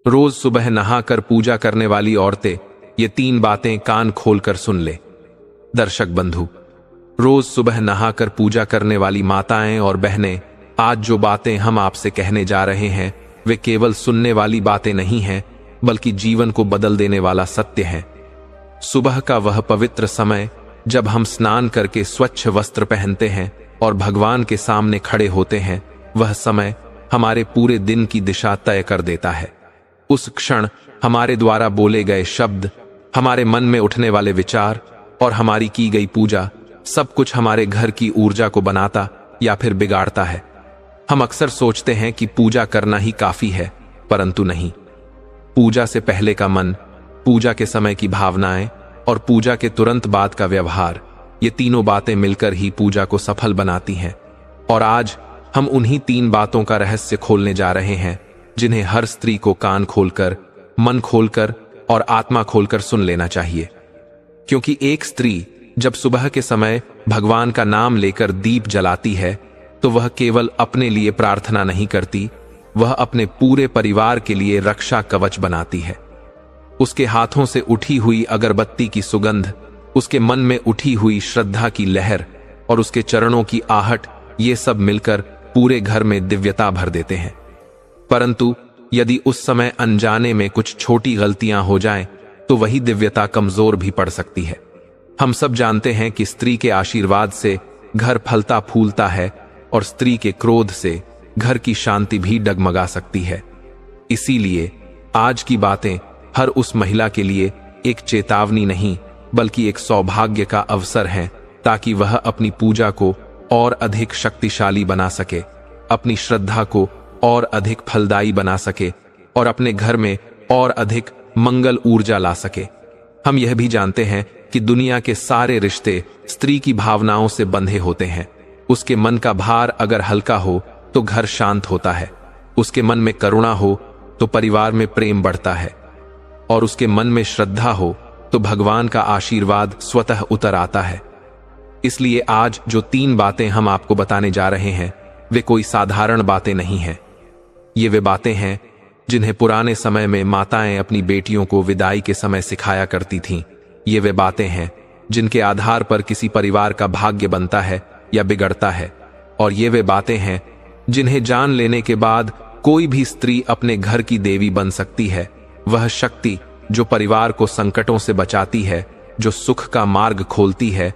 रोज सुबह नहाकर पूजा करने वाली औरतें ये 3 बातें कान खोलकर सुन ले। दर्शक बंधु, रोज सुबह नहाकर पूजा करने वाली माताएं और बहनें, आज जो बातें हम आपसे कहने जा रहे हैं वे केवल सुनने वाली बातें नहीं हैं, बल्कि जीवन को बदल देने वाला सत्य है। सुबह का वह पवित्र समय जब हम स्नान करके स्वच्छ वस्त्र पहनते हैं और भगवान के सामने खड़े होते हैं, वह समय हमारे पूरे दिन की दिशा तय कर देता है। उस क्षण हमारे द्वारा बोले गए शब्द, हमारे मन में उठने वाले विचार और हमारी की गई पूजा, सब कुछ हमारे घर की ऊर्जा को बनाता या फिर बिगाड़ता है। हम अक्सर सोचते हैं कि पूजा करना ही काफी है, परंतु नहीं। पूजा से पहले का मन, पूजा के समय की भावनाएं और पूजा के तुरंत बाद का व्यवहार, ये तीनों बातें मिलकर ही पूजा को सफल बनाती हैं। और आज हम उन्हीं 3 बातों का रहस्य खोलने जा रहे हैं, जिन्हें हर स्त्री को कान खोलकर, मन खोलकर और आत्मा खोलकर सुन लेना चाहिए। क्योंकि एक स्त्री जब सुबह के समय भगवान का नाम लेकर दीप जलाती है, तो वह केवल अपने लिए प्रार्थना नहीं करती, वह अपने पूरे परिवार के लिए रक्षा कवच बनाती है। उसके हाथों से उठी हुई अगरबत्ती की सुगंध, उसके मन में उठी हुई श्रद्धा की लहर और उसके चरणों की आहट, ये सब मिलकर पूरे घर में दिव्यता भर देते हैं। परंतु यदि उस समय अनजाने में कुछ छोटी गलतियां हो जाएं, तो वही दिव्यता कमजोर भी पड़ सकती है। हम सब जानते हैं कि स्त्री के आशीर्वाद से घर फलता फूलता है और स्त्री के क्रोध से घर की शांति भी डगमगा सकती है। इसीलिए आज की बातें हर उस महिला के लिए एक चेतावनी नहीं, बल्कि एक सौभाग्य का अवसर है, ताकि वह अपनी पूजा को और अधिक शक्तिशाली बना सके, अपनी श्रद्धा को और अधिक फलदायी बना सके और अपने घर में और अधिक मंगल ऊर्जा ला सके। हम यह भी जानते हैं कि दुनिया के सारे रिश्ते स्त्री की भावनाओं से बंधे होते हैं। उसके मन का भार अगर हल्का हो तो घर शांत होता है, उसके मन में करुणा हो तो परिवार में प्रेम बढ़ता है, और उसके मन में श्रद्धा हो तो भगवान का आशीर्वाद स्वतः उतर आता है। इसलिए आज जो 3 बातें हम आपको बताने जा रहे हैं, वे कोई साधारण बातें नहीं हैं। ये वे बातें हैं जिन्हें पुराने समय में माताएं अपनी बेटियों को विदाई के समय सिखाया करती थीं। ये वे बातें हैं जिनके आधार पर किसी परिवार का भाग्य बनता है या बिगड़ता है। और ये वे बातें हैं जिन्हें जान लेने के बाद कोई भी स्त्री अपने घर की देवी बन सकती है। वह शक्ति जो परिवार को संकटों से बचाती है, जो सुख का मार्ग खोलती है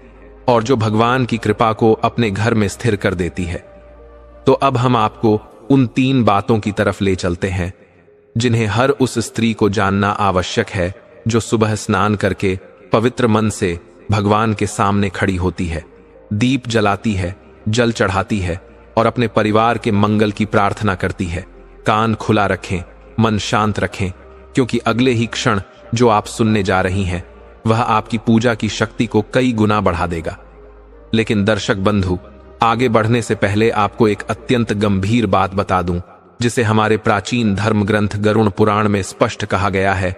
और जो भगवान की कृपा को अपने घर में स्थिर कर देती है। तो अब हम आपको उन 3 बातों की तरफ ले चलते हैं जिन्हें हर उस स्त्री को जानना आवश्यक है, जो सुबह स्नान करके पवित्र मन से भगवान के सामने खड़ी होती है, दीप जलाती है, जल चढ़ाती है और अपने परिवार के मंगल की प्रार्थना करती है। कान खुला रखें, मन शांत रखें, क्योंकि अगले ही क्षण जो आप सुनने जा रही हैं, वह आपकी पूजा की शक्ति को कई गुना बढ़ा देगा। लेकिन दर्शक बंधु, आगे बढ़ने से पहले आपको एक अत्यंत गंभीर बात बता दूं, जिसे हमारे प्राचीन धर्म ग्रंथ गरुड़ पुराण में स्पष्ट कहा गया है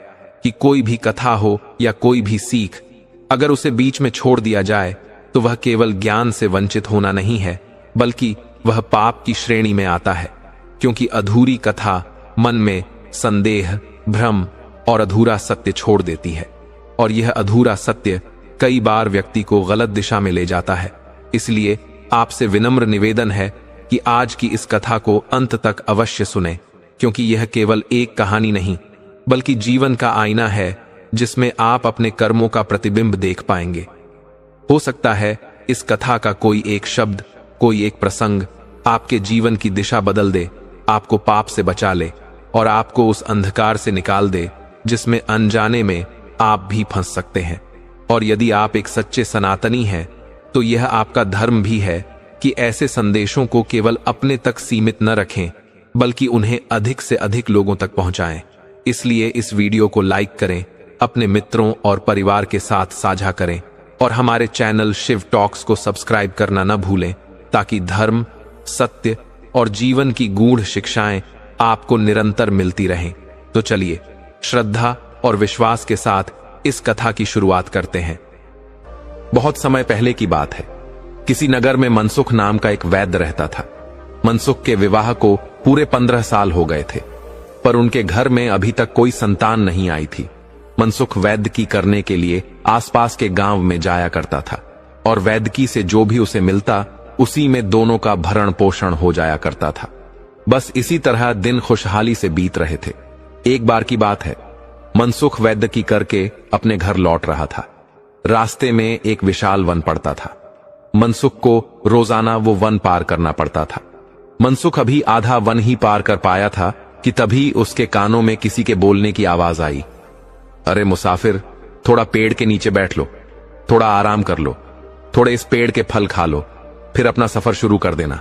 कि कोई भी कथा हो या कोई भी सीख, अगर उसे बीच में छोड़ दिया जाए तो वह केवल ज्ञान से वंचित होना नहीं है, बल्कि वह पाप की श्रेणी में आता है। क्योंकि अधूरी कथा मन में संदेह, भ्रम और अधूरा सत्य छोड़ देती है, और यह अधूरा सत्य कई बार व्यक्ति को गलत दिशा में ले जाता है। इसलिए आपसे विनम्र निवेदन है कि आज की इस कथा को अंत तक अवश्य सुने, क्योंकि यह केवल एक कहानी नहीं, बल्कि जीवन का आईना है जिसमें आप अपने कर्मों का प्रतिबिंब देख पाएंगे। हो सकता है इस कथा का कोई एक शब्द, कोई एक प्रसंग आपके जीवन की दिशा बदल दे, आपको पाप से बचा ले और आपको उस अंधकार से निकाल दे जिसमें अनजाने में आप भी फंस सकते हैं। और यदि आप एक सच्चे सनातनी हैं, तो यह आपका धर्म भी है कि ऐसे संदेशों को केवल अपने तक सीमित न रखें, बल्कि उन्हें अधिक से अधिक लोगों तक पहुंचाएं। इसलिए इस वीडियो को लाइक करें, अपने मित्रों और परिवार के साथ साझा करें और हमारे चैनल शिव टॉक्स को सब्सक्राइब करना न भूलें, ताकि धर्म, सत्य और जीवन की गूढ़ शिक्षाएं आपको निरंतर मिलती रहें। तो चलिए श्रद्धा और विश्वास के साथ इस कथा की शुरुआत करते हैं। बहुत समय पहले की बात है। किसी नगर में मनसुख नाम का एक वैद्य रहता था। मनसुख के विवाह को पूरे 15 साल हो गए थे। पर उनके घर में अभी तक कोई संतान नहीं आई थी। मनसुख वैद्यकी करने के लिए आसपास के गांव में जाया करता था और वैद्यकी से जो भी उसे मिलता उसी में दोनों का भरण पोषण हो जाया करता था। बस इसी तरह दिन खुशहाली से बीत रहे थे। एक बार की बात है, मनसुख वैद्यकी करके अपने घर लौट रहा था। रास्ते में एक विशाल वन पड़ता था। मनसुख को रोजाना वो वन पार करना पड़ता था। मनसुख अभी आधा वन ही पार कर पाया था कि तभी उसके कानों में किसी के बोलने की आवाज आई। अरे मुसाफिर, थोड़ा पेड़ के नीचे बैठ लो, थोड़ा आराम कर लो, थोड़े इस पेड़ के फल खा लो, फिर अपना सफर शुरू कर देना।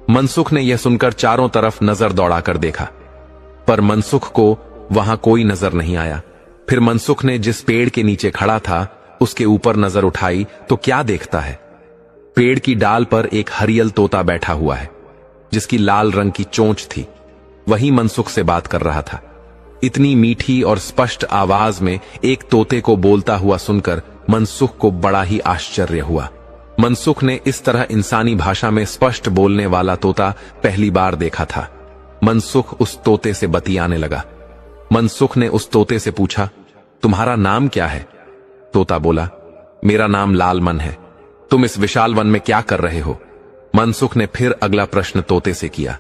मनसुख ने यह सुनकर चारों तरफ नजर दौड़ाकर देखा, पर मनसुख को वहां कोई नजर नहीं आया। फिर मनसुख ने जिस पेड़ के नीचे खड़ा था उसके ऊपर नजर उठाई तो क्या देखता है, पेड़ की डाल पर एक हरियल तोता बैठा हुआ है जिसकी लाल रंग की चोंच थी। वही मनसुख से बात कर रहा था। इतनी मीठी और स्पष्ट आवाज में एक तोते को बोलता हुआ सुनकर मनसुख को बड़ा ही आश्चर्य हुआ। मनसुख ने इस तरह इंसानी भाषा में स्पष्ट बोलने वाला तोता पहली बार देखा था। मनसुख उस तोते से बतियाने लगा। मनसुख ने उस तोते से पूछा, तुम्हारा नाम क्या है? तोता बोला, मेरा नाम लालमन है। तुम इस विशाल वन में क्या कर रहे हो? मनसुख ने फिर अगला प्रश्न तोते से किया।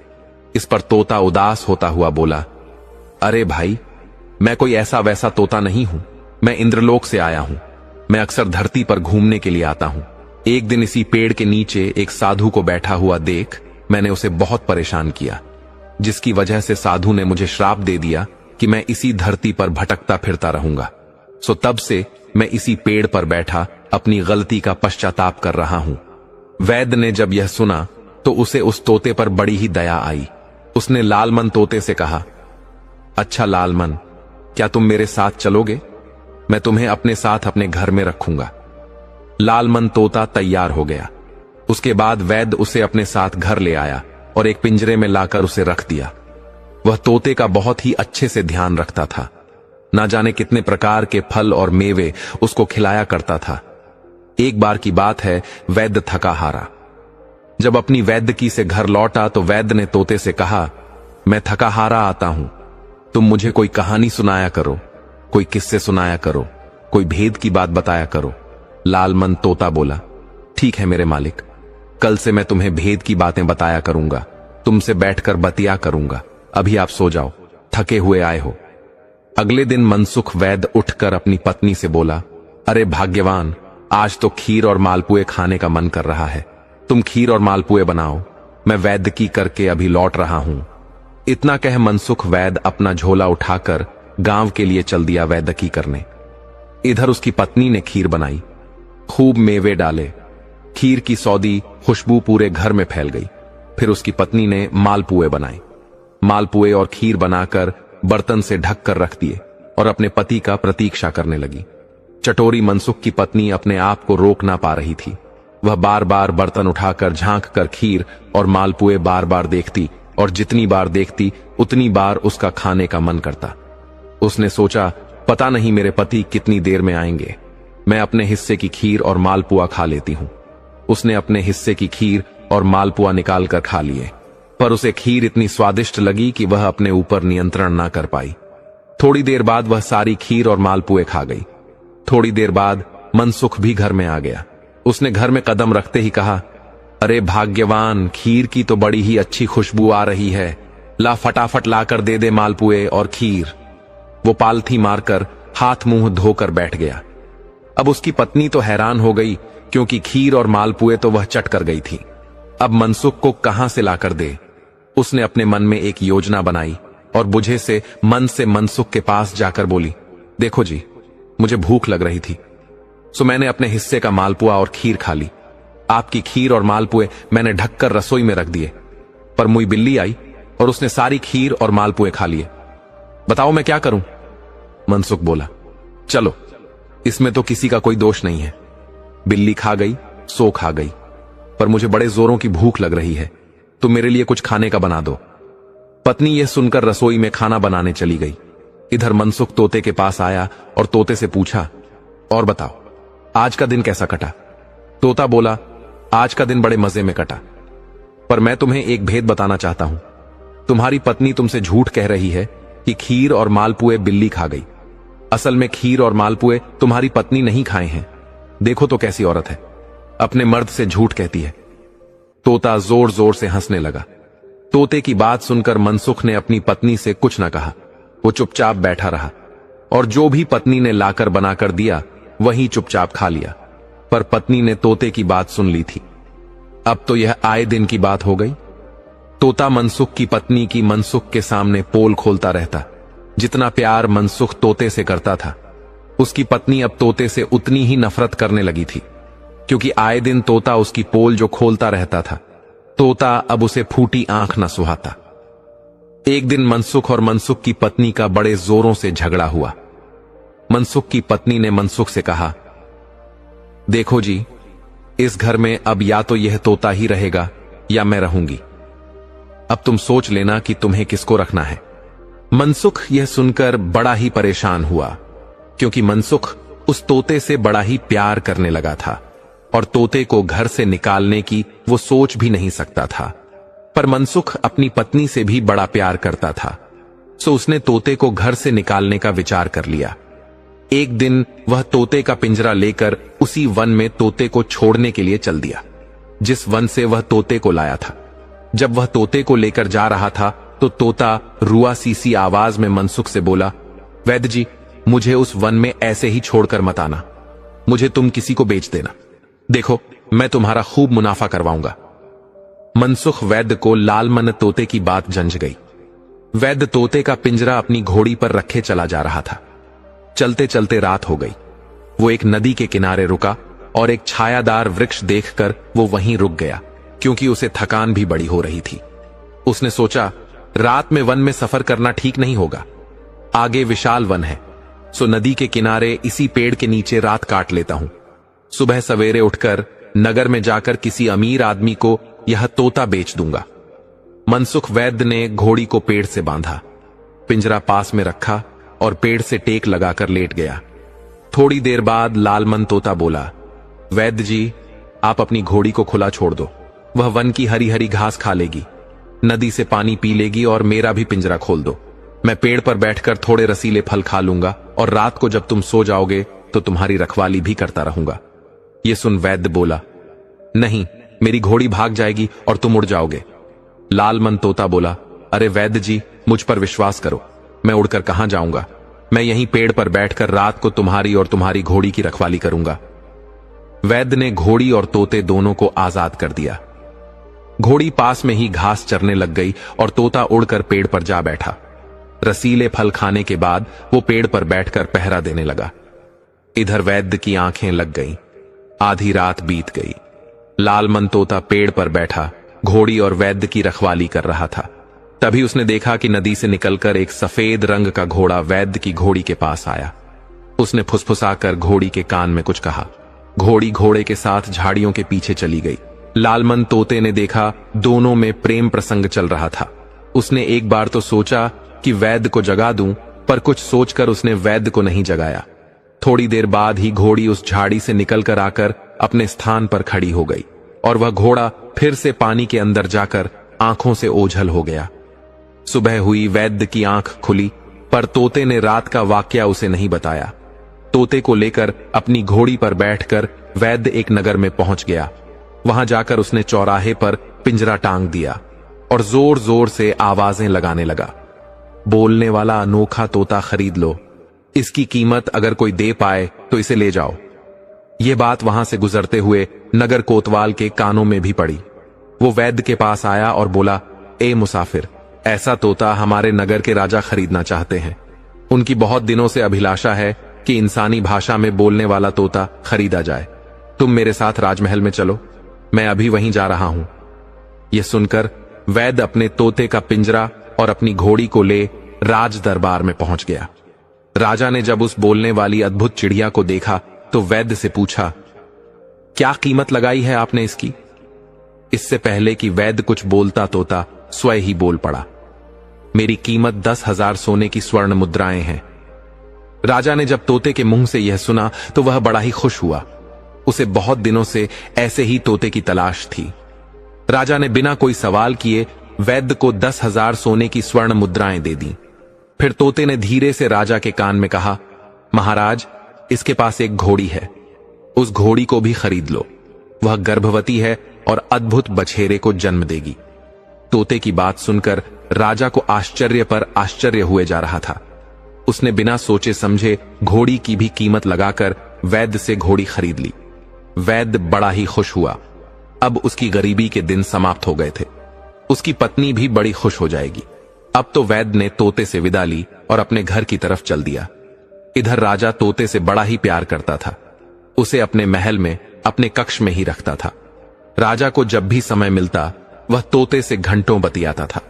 इस पर तोता उदास होता हुआ बोला, अरे भाई, मैं कोई ऐसा वैसा तोता नहीं हूं, मैं इंद्रलोक से आया हूं। मैं अक्सर धरती पर घूमने के लिए आता हूं। एक दिन इसी पेड़ के नीचे एक साधु को बैठा हुआ देख मैंने उसे बहुत परेशान किया, जिसकी वजह से साधु ने मुझे श्राप दे दिया कि मैं इसी धरती पर भटकता फिरता रहूंगा। सो तब से मैं इसी पेड़ पर बैठा अपनी गलती का पश्चाताप कर रहा हूं। वैद्य ने जब यह सुना तो उसे उस तोते पर बड़ी ही दया आई। उसने लालमन तोते से कहा, अच्छा लालमन, क्या तुम मेरे साथ चलोगे? मैं तुम्हें अपने साथ अपने घर में रखूंगा। लालमन तोता तैयार हो गया। उसके बाद वैद्य उसे अपने साथ घर ले आया और एक पिंजरे में लाकर उसे रख दिया। वह तोते का बहुत ही अच्छे से ध्यान रखता था। ना जाने कितने प्रकार के फल और मेवे उसको खिलाया करता था। एक बार की बात है, वैद्य थका हारा जब अपनी वैद्यकी से घर लौटा तो वैद्य ने तोते से कहा, मैं थका हारा आता हूं, तुम मुझे कोई कहानी सुनाया करो, कोई किस्से सुनाया करो, कोई भेद की बात बताया करो। लालमन तोता बोला, ठीक है मेरे मालिक, कल से मैं तुम्हें भेद की बातें बताया करूंगा, तुमसे बैठकर बतिया करूंगा। अभी आप सो जाओ, थके हुए आए हो। अगले दिन मनसुख वैद्य उठकर अपनी पत्नी से बोला, अरे भाग्यवान, आज तो खीर और मालपुए खाने का मन कर रहा है, तुम खीर और मालपुए बनाओ, मैं वैद्यकी करके अभी लौट रहा हूं। इतना कह मनसुख वैद्य अपना झोला उठाकर गांव के लिए चल दिया वैद्यकी करने। इधर उसकी पत्नी ने खीर बनाई, खूब मेवे डाले। खीर की सौदी खुशबू पूरे घर में फैल गई। फिर उसकी पत्नी ने मालपुए बनाए। मालपुए और खीर बनाकर बर्तन से ढक कर रख दिए और अपने पति का प्रतीक्षा करने लगी। चटोरी मनसुख की पत्नी अपने आप को रोक ना पा रही थी। वह बार बार बर्तन उठाकर झांक कर खीर और मालपुए बार बार देखती और जितनी बार देखती उतनी बार उसका खाने का मन करता। उसने सोचा, पता नहीं मेरे पति कितनी देर में आएंगे, मैं अपने हिस्से की खीर और मालपुआ खा लेती हूं। उसने अपने हिस्से की खीर और मालपुआ निकाल कर खा लिए, पर उसे खीर इतनी स्वादिष्ट लगी कि वह अपने ऊपर नियंत्रण ना कर पाई। थोड़ी देर बाद वह सारी खीर और मालपुए खा गई। थोड़ी देर बाद मनसुख भी घर में आ गया। उसने घर में कदम रखते ही कहा, अरे भाग्यवान, खीर की तो बड़ी ही अच्छी खुशबू आ रही है, ला फटाफट लाकर दे दे मालपुए और खीर। वो पालथी मारकर हाथ मुंह धोकर बैठ गया। अब उसकी पत्नी तो हैरान हो गई, क्योंकि खीर और मालपुए तो वह चट कर गई थी। अब मनसुख को कहां से लाकर दे। उसने अपने मन में एक योजना बनाई और बुझे से मनसुख के पास जाकर बोली, देखो जी, मुझे भूख लग रही थी, सो मैंने अपने हिस्से का मालपुआ और खीर खा ली। आपकी खीर और मालपुए मैंने ढककर रसोई में रख दिए, पर मुई बिल्ली आई और उसने सारी खीर और मालपुए खा लिए। बताओ मैं क्या करूं? मनसुख बोला, चलो, इसमें तो किसी का कोई दोष नहीं है। बिल्ली खा गई सो खा गई, पर मुझे बड़े जोरों की भूख लग रही है, तुम मेरे लिए कुछ खाने का बना दो। पत्नी यह सुनकर रसोई में खाना बनाने चली गई। इधर मनसुख तोते के पास आया और तोते से पूछा, और बताओ आज का दिन कैसा कटा? तोता बोला, आज का दिन बड़े मजे में कटा, पर मैं तुम्हें एक भेद बताना चाहता हूं। तुम्हारी पत्नी तुमसे झूठ कह रही है कि खीर और मालपुए बिल्ली खा गई। असल में खीर और मालपुए तुम्हारी पत्नी नहीं खाए हैं। देखो तो कैसी औरत है, अपने मर्द से झूठ कहती है। तोता जोर जोर से हंसने लगा। तोते की बात सुनकर मनसुख ने अपनी पत्नी से कुछ न कहा। वो चुपचाप बैठा रहा और जो भी पत्नी ने लाकर बनाकर दिया वही चुपचाप खा लिया। पर पत्नी ने तोते की बात सुन ली थी। अब तो यह आए दिन की बात हो गई। तोता मनसुख की पत्नी की मनसुख के सामने पोल खोलता रहता। जितना प्यार मनसुख तोते से करता था, उसकी पत्नी अब तोते से उतनी ही नफरत करने लगी थी, क्योंकि आए दिन तोता उसकी पोल जो खोलता रहता था, तोता अब उसे फूटी आंख न सुहाता। एक दिन मनसुख और मनसुख की पत्नी का बड़े जोरों से झगड़ा हुआ। मनसुख की पत्नी ने मनसुख से कहा, देखो जी, इस घर में अब या तो यह तोता ही रहेगा या मैं रहूंगी। अब तुम सोच लेना कि तुम्हें किसको रखना है। मनसुख यह सुनकर बड़ा ही परेशान हुआ, क्योंकि मनसुख उस तोते से बड़ा ही प्यार करने लगा था और तोते को घर से निकालने की वो सोच भी नहीं सकता था। पर मनसुख अपनी पत्नी से भी बड़ा प्यार करता था, सो उसने तोते को घर से निकालने का विचार कर लिया। एक दिन वह तोते का पिंजरा लेकर उसी वन में तोते को छोड़ने के लिए चल दिया, जिस वन से वह तोते को लाया था। जब वह तोते को लेकर जा रहा था तो तोता रुआ सी आवाज में मनसुख से बोला, वैद्य जी, मुझे उस वन में ऐसे ही छोड़कर मत आना। मुझे तुम किसी को बेच देना। देखो, मैं तुम्हारा खूब मुनाफा करवाऊंगा। मनसुख वैद्य को लालमन तोते की बात जंच गई। वैद्य तोते का पिंजरा अपनी घोड़ी पर रखे चला जा रहा था। चलते चलते रात हो गई। वो एक नदी के किनारे रुका और एक छायादार वृक्ष देखकर वो वहीं रुक गया, क्योंकि उसे थकान भी बड़ी हो रही थी। उसने सोचा, रात में वन में सफर करना ठीक नहीं होगा। आगे विशाल वन है, सो नदी के किनारे इसी पेड़ के नीचे रात काट लेता हूं। सुबह सवेरे उठकर नगर में जाकर किसी अमीर आदमी को यह तोता बेच दूंगा। मनसुख वैद्य ने घोड़ी को पेड़ से बांधा, पिंजरा पास में रखा और पेड़ से टेक लगाकर लेट गया। थोड़ी देर बाद लालमन तोता बोला, वैद्य जी, आप अपनी घोड़ी को खुला छोड़ दो। वह वन की हरी हरी घास खा लेगी, नदी से पानी पी लेगी और मेरा भी पिंजरा खोल दो। मैं पेड़ पर बैठकर थोड़े रसीले फल खा लूंगा और रात को जब तुम सो जाओगे तो तुम्हारी रखवाली भी करता रहूंगा। यह सुन वैद्य बोला, नहीं, मेरी घोड़ी भाग जाएगी और तुम उड़ जाओगे। लालमन तोता बोला, अरे वैद्य जी, मुझ पर विश्वास करो, मैं उड़कर कहां जाऊंगा। मैं यहीं पेड़ पर बैठकर रात को तुम्हारी और तुम्हारी घोड़ी की रखवाली करूंगा। वैद्य ने घोड़ी और तोते दोनों को आजाद कर दिया। घोड़ी पास में ही घास चरने लग गई और तोता उड़कर पेड़ पर जा बैठा। रसीले फल खाने के बाद वो पेड़ पर बैठकर पहरा देने लगा। इधर वैद्य की आंखें लग गईं। आधी रात बीत गई। लालमन तोता पेड़ पर बैठा घोड़ी और वैद्य की रखवाली कर रहा था। तभी उसने देखा कि नदी से निकलकर एक सफेद रंग का घोड़ा वैद्य की घोड़ी के पास आया। उसने फुसफुसाकर घोड़ी के कान में कुछ कहा। घोड़ी घोड़े के साथ झाड़ियों के पीछे चली गई। लालमन तोते ने देखा दोनों में प्रेम प्रसंग चल रहा था। उसने एक बार तो सोचा कि वैद्य को जगा दूं, पर कुछ सोचकर उसने वैद्य को नहीं जगाया। थोड़ी देर बाद ही घोड़ी उस झाड़ी से निकलकर आकर अपने स्थान पर खड़ी हो गई और वह घोड़ा फिर से पानी के अंदर जाकर आंखों से ओझल हो गया। सुबह हुई, वैद्य की आंख खुली, पर तोते ने रात का वाकया उसे नहीं बताया। तोते को लेकर अपनी घोड़ी पर बैठकर वैद्य एक नगर में पहुंच गया। वहां जाकर उसने चौराहे पर पिंजरा टांग दिया और जोर जोर से आवाजें लगाने लगा, बोलने वाला अनोखा तोता खरीद लो, इसकी कीमत अगर कोई दे पाए तो इसे ले जाओ। यह बात वहां से गुजरते हुए नगर कोतवाल के कानों में भी पड़ी। वो वैद्य के पास आया और बोला, ए मुसाफिर, ऐसा तोता हमारे नगर के राजा खरीदना चाहते हैं। उनकी बहुत दिनों से अभिलाषा है कि इंसानी भाषा में बोलने वाला तोता खरीदा जाए। तुम मेरे साथ राजमहल में चलो, मैं अभी वहीं जा रहा हूं। यह सुनकर वैद्य अपने तोते का पिंजरा और अपनी घोड़ी को ले राज दरबार में पहुंच गया। राजा ने जब उस बोलने वाली अद्भुत चिड़िया को देखा तो वैद्य से पूछा, क्या कीमत लगाई है आपने इसकी? इससे पहले कि वैद्य कुछ बोलता तोता स्वयं ही बोल पड़ा, मेरी कीमत 10,000 सोने की स्वर्ण मुद्राएं हैं। राजा ने जब तोते के मुंह से यह सुना तो वह बड़ा ही खुश हुआ। उसे बहुत दिनों से ऐसे ही तोते की तलाश थी। राजा ने बिना कोई सवाल किए वैद्य को 10,000 सोने की स्वर्ण मुद्राएं दे दी। फिर तोते ने धीरे से राजा के कान में कहा, महाराज, इसके पास एक घोड़ी है, उस घोड़ी को भी खरीद लो। वह गर्भवती है और अद्भुत बछेरे को जन्म देगी। तोते की बात सुनकर राजा को आश्चर्य पर आश्चर्य हुए जा रहा था। उसने बिना सोचे समझे घोड़ी की भी कीमत लगाकर वैद्य से घोड़ी खरीद ली। वैद्य बड़ा ही खुश हुआ। अब उसकी गरीबी के दिन समाप्त हो गए थे। उसकी पत्नी भी बड़ी खुश हो जाएगी। अब तो वैद्य ने तोते से विदा ली और अपने घर की तरफ चल दिया। इधर राजा तोते से बड़ा ही प्यार करता था। उसे अपने महल में, अपने कक्ष में ही रखता था। राजा को जब भी समय मिलता वह तोते से घंटों बतियाता था।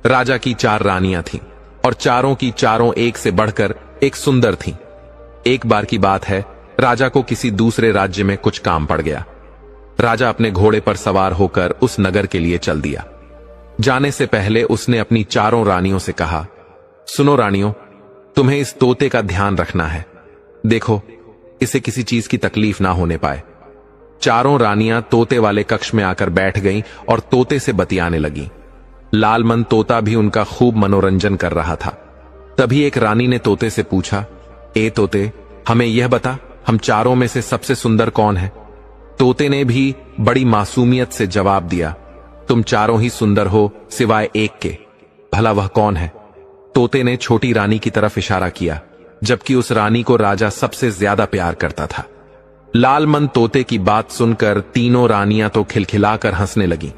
राजा की 4 रानियां थीं और चारों की चारों एक से बढ़कर एक सुंदर थीं। एक बार की बात है, राजा को किसी दूसरे राज्य में कुछ काम पड़ गया। राजा अपने घोड़े पर सवार होकर उस नगर के लिए चल दिया। जाने से पहले उसने अपनी चारों रानियों से कहा, सुनो रानियों, तुम्हें इस तोते का ध्यान रखना है। देखो, इसे किसी चीज की तकलीफ ना होने पाए। चारों रानियां तोते वाले कक्ष में आकर बैठ गईं और तोते से बतियाने लगीं। लालमन तोता भी उनका खूब मनोरंजन कर रहा था। तभी एक रानी ने तोते से पूछा, ए तोते, हमें यह बता, हम चारों में से सबसे सुंदर कौन है? तोते ने भी बड़ी मासूमियत से जवाब दिया, तुम चारों ही सुंदर हो सिवाय एक के। भला वह कौन है? तोते ने छोटी रानी की तरफ इशारा किया, जबकि उस रानी को राजा सबसे ज्यादा प्यार करता था। लालमन तोते की बात सुनकर तीनों रानियां तो खिलखिलाकर हंसने लगीं,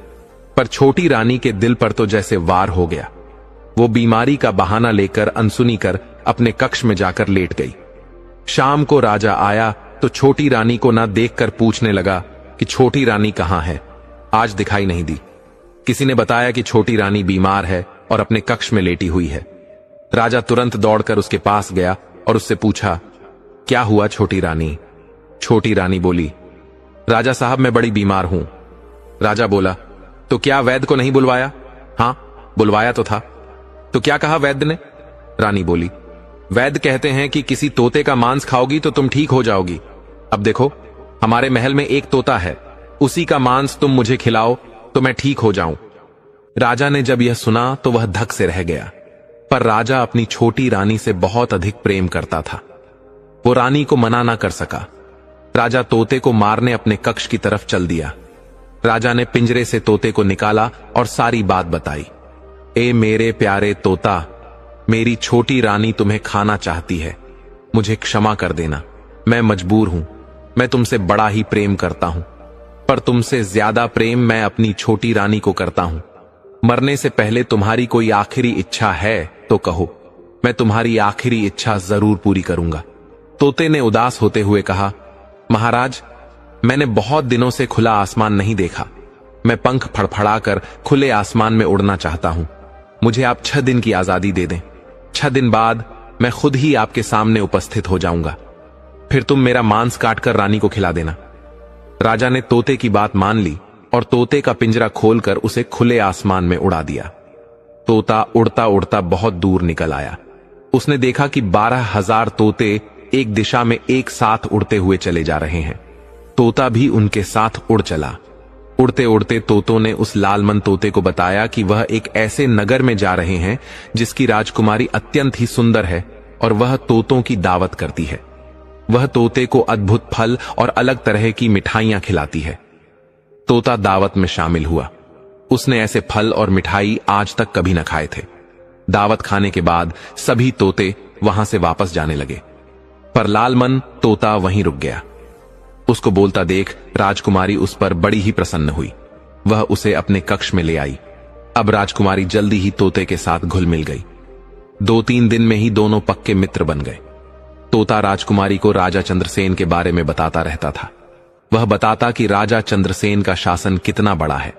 पर छोटी रानी के दिल पर तो जैसे वार हो गया। वो बीमारी का बहाना लेकर अनसुनी कर अपने कक्ष में जाकर लेट गई। शाम को राजा आया तो छोटी रानी को ना देखकर पूछने लगा कि छोटी रानी कहां है, आज दिखाई नहीं दी। किसी ने बताया कि छोटी रानी बीमार है और अपने कक्ष में लेटी हुई है। राजा तुरंत दौड़कर उसके पास गया और उससे पूछा, क्या हुआ छोटी रानी? छोटी रानी बोली, राजा साहब, मैं बड़ी बीमार हूं। राजा बोला, तो क्या वैद्य को नहीं बुलवाया? हां, बुलवाया तो था। तो क्या कहा वैद्य ने? रानी बोली, वैद्य कहते हैं कि किसी तोते का मांस खाओगी तो तुम ठीक हो जाओगी। अब देखो, हमारे महल में एक तोता है, उसी का मांस तुम मुझे खिलाओ तो मैं ठीक हो जाऊं। राजा ने जब यह सुना तो वह धक से रह गया। पर राजा अपनी छोटी रानी से बहुत अधिक प्रेम करता था। वो रानी को मना ना कर सका। राजा तोते को मारने अपने कक्ष की तरफ चल दिया। राजा ने पिंजरे से तोते को निकाला और सारी बात बताई। ए मेरे प्यारे तोता, मेरी छोटी रानी तुम्हें खाना चाहती है, मुझे क्षमा कर देना, मैं मजबूर हूं। मैं तुमसे बड़ा ही प्रेम करता हूं, पर तुमसे ज्यादा प्रेम मैं अपनी छोटी रानी को करता हूं। मरने से पहले तुम्हारी कोई आखिरी इच्छा है तो कहो, मैं तुम्हारी आखिरी इच्छा जरूर पूरी करूंगा। तोते ने उदास होते हुए कहा, महाराज, मैंने बहुत दिनों से खुला आसमान नहीं देखा। मैं पंख फड़फड़ाकर खुले आसमान में उड़ना चाहता हूं। मुझे आप 6 दिन की आजादी दे दें। 6 दिन बाद मैं खुद ही आपके सामने उपस्थित हो जाऊंगा। फिर तुम मेरा मांस काटकर रानी को खिला देना। राजा ने तोते की बात मान ली और तोते का पिंजरा खोलकर उसे खुले आसमान में उड़ा दिया। तोता उड़ता उड़ता बहुत दूर निकल आया। उसने देखा कि 12,000 तोते एक दिशा में एक साथ उड़ते हुए चले जा रहे हैं। तोता भी उनके साथ उड़ चला। उड़ते उड़ते तोतों ने उस लालमन तोते को बताया कि वह एक ऐसे नगर में जा रहे हैं जिसकी राजकुमारी अत्यंत ही सुंदर है और वह तोतों की दावत करती है। वह तोते को अद्भुत फल और अलग तरह की मिठाइयां खिलाती है। तोता दावत में शामिल हुआ। उसने ऐसे फल और मिठाई आज तक कभी न खाए थे। दावत खाने के बाद सभी तोते वहां से वापस जाने लगे, पर लालमन तोता वहीं रुक गया। उसको बोलता देख राजकुमारी उस पर बड़ी ही प्रसन्न हुई। वह उसे अपने कक्ष में ले आई। अब राजकुमारी जल्दी ही तोते के साथ घुल मिल गई। 2-3 दिन में ही दोनों पक्के मित्र बन गए। तोता राजकुमारी को राजा चंद्रसेन के बारे में बताता रहता था। वह बताता कि राजा चंद्रसेन का शासन कितना बड़ा है,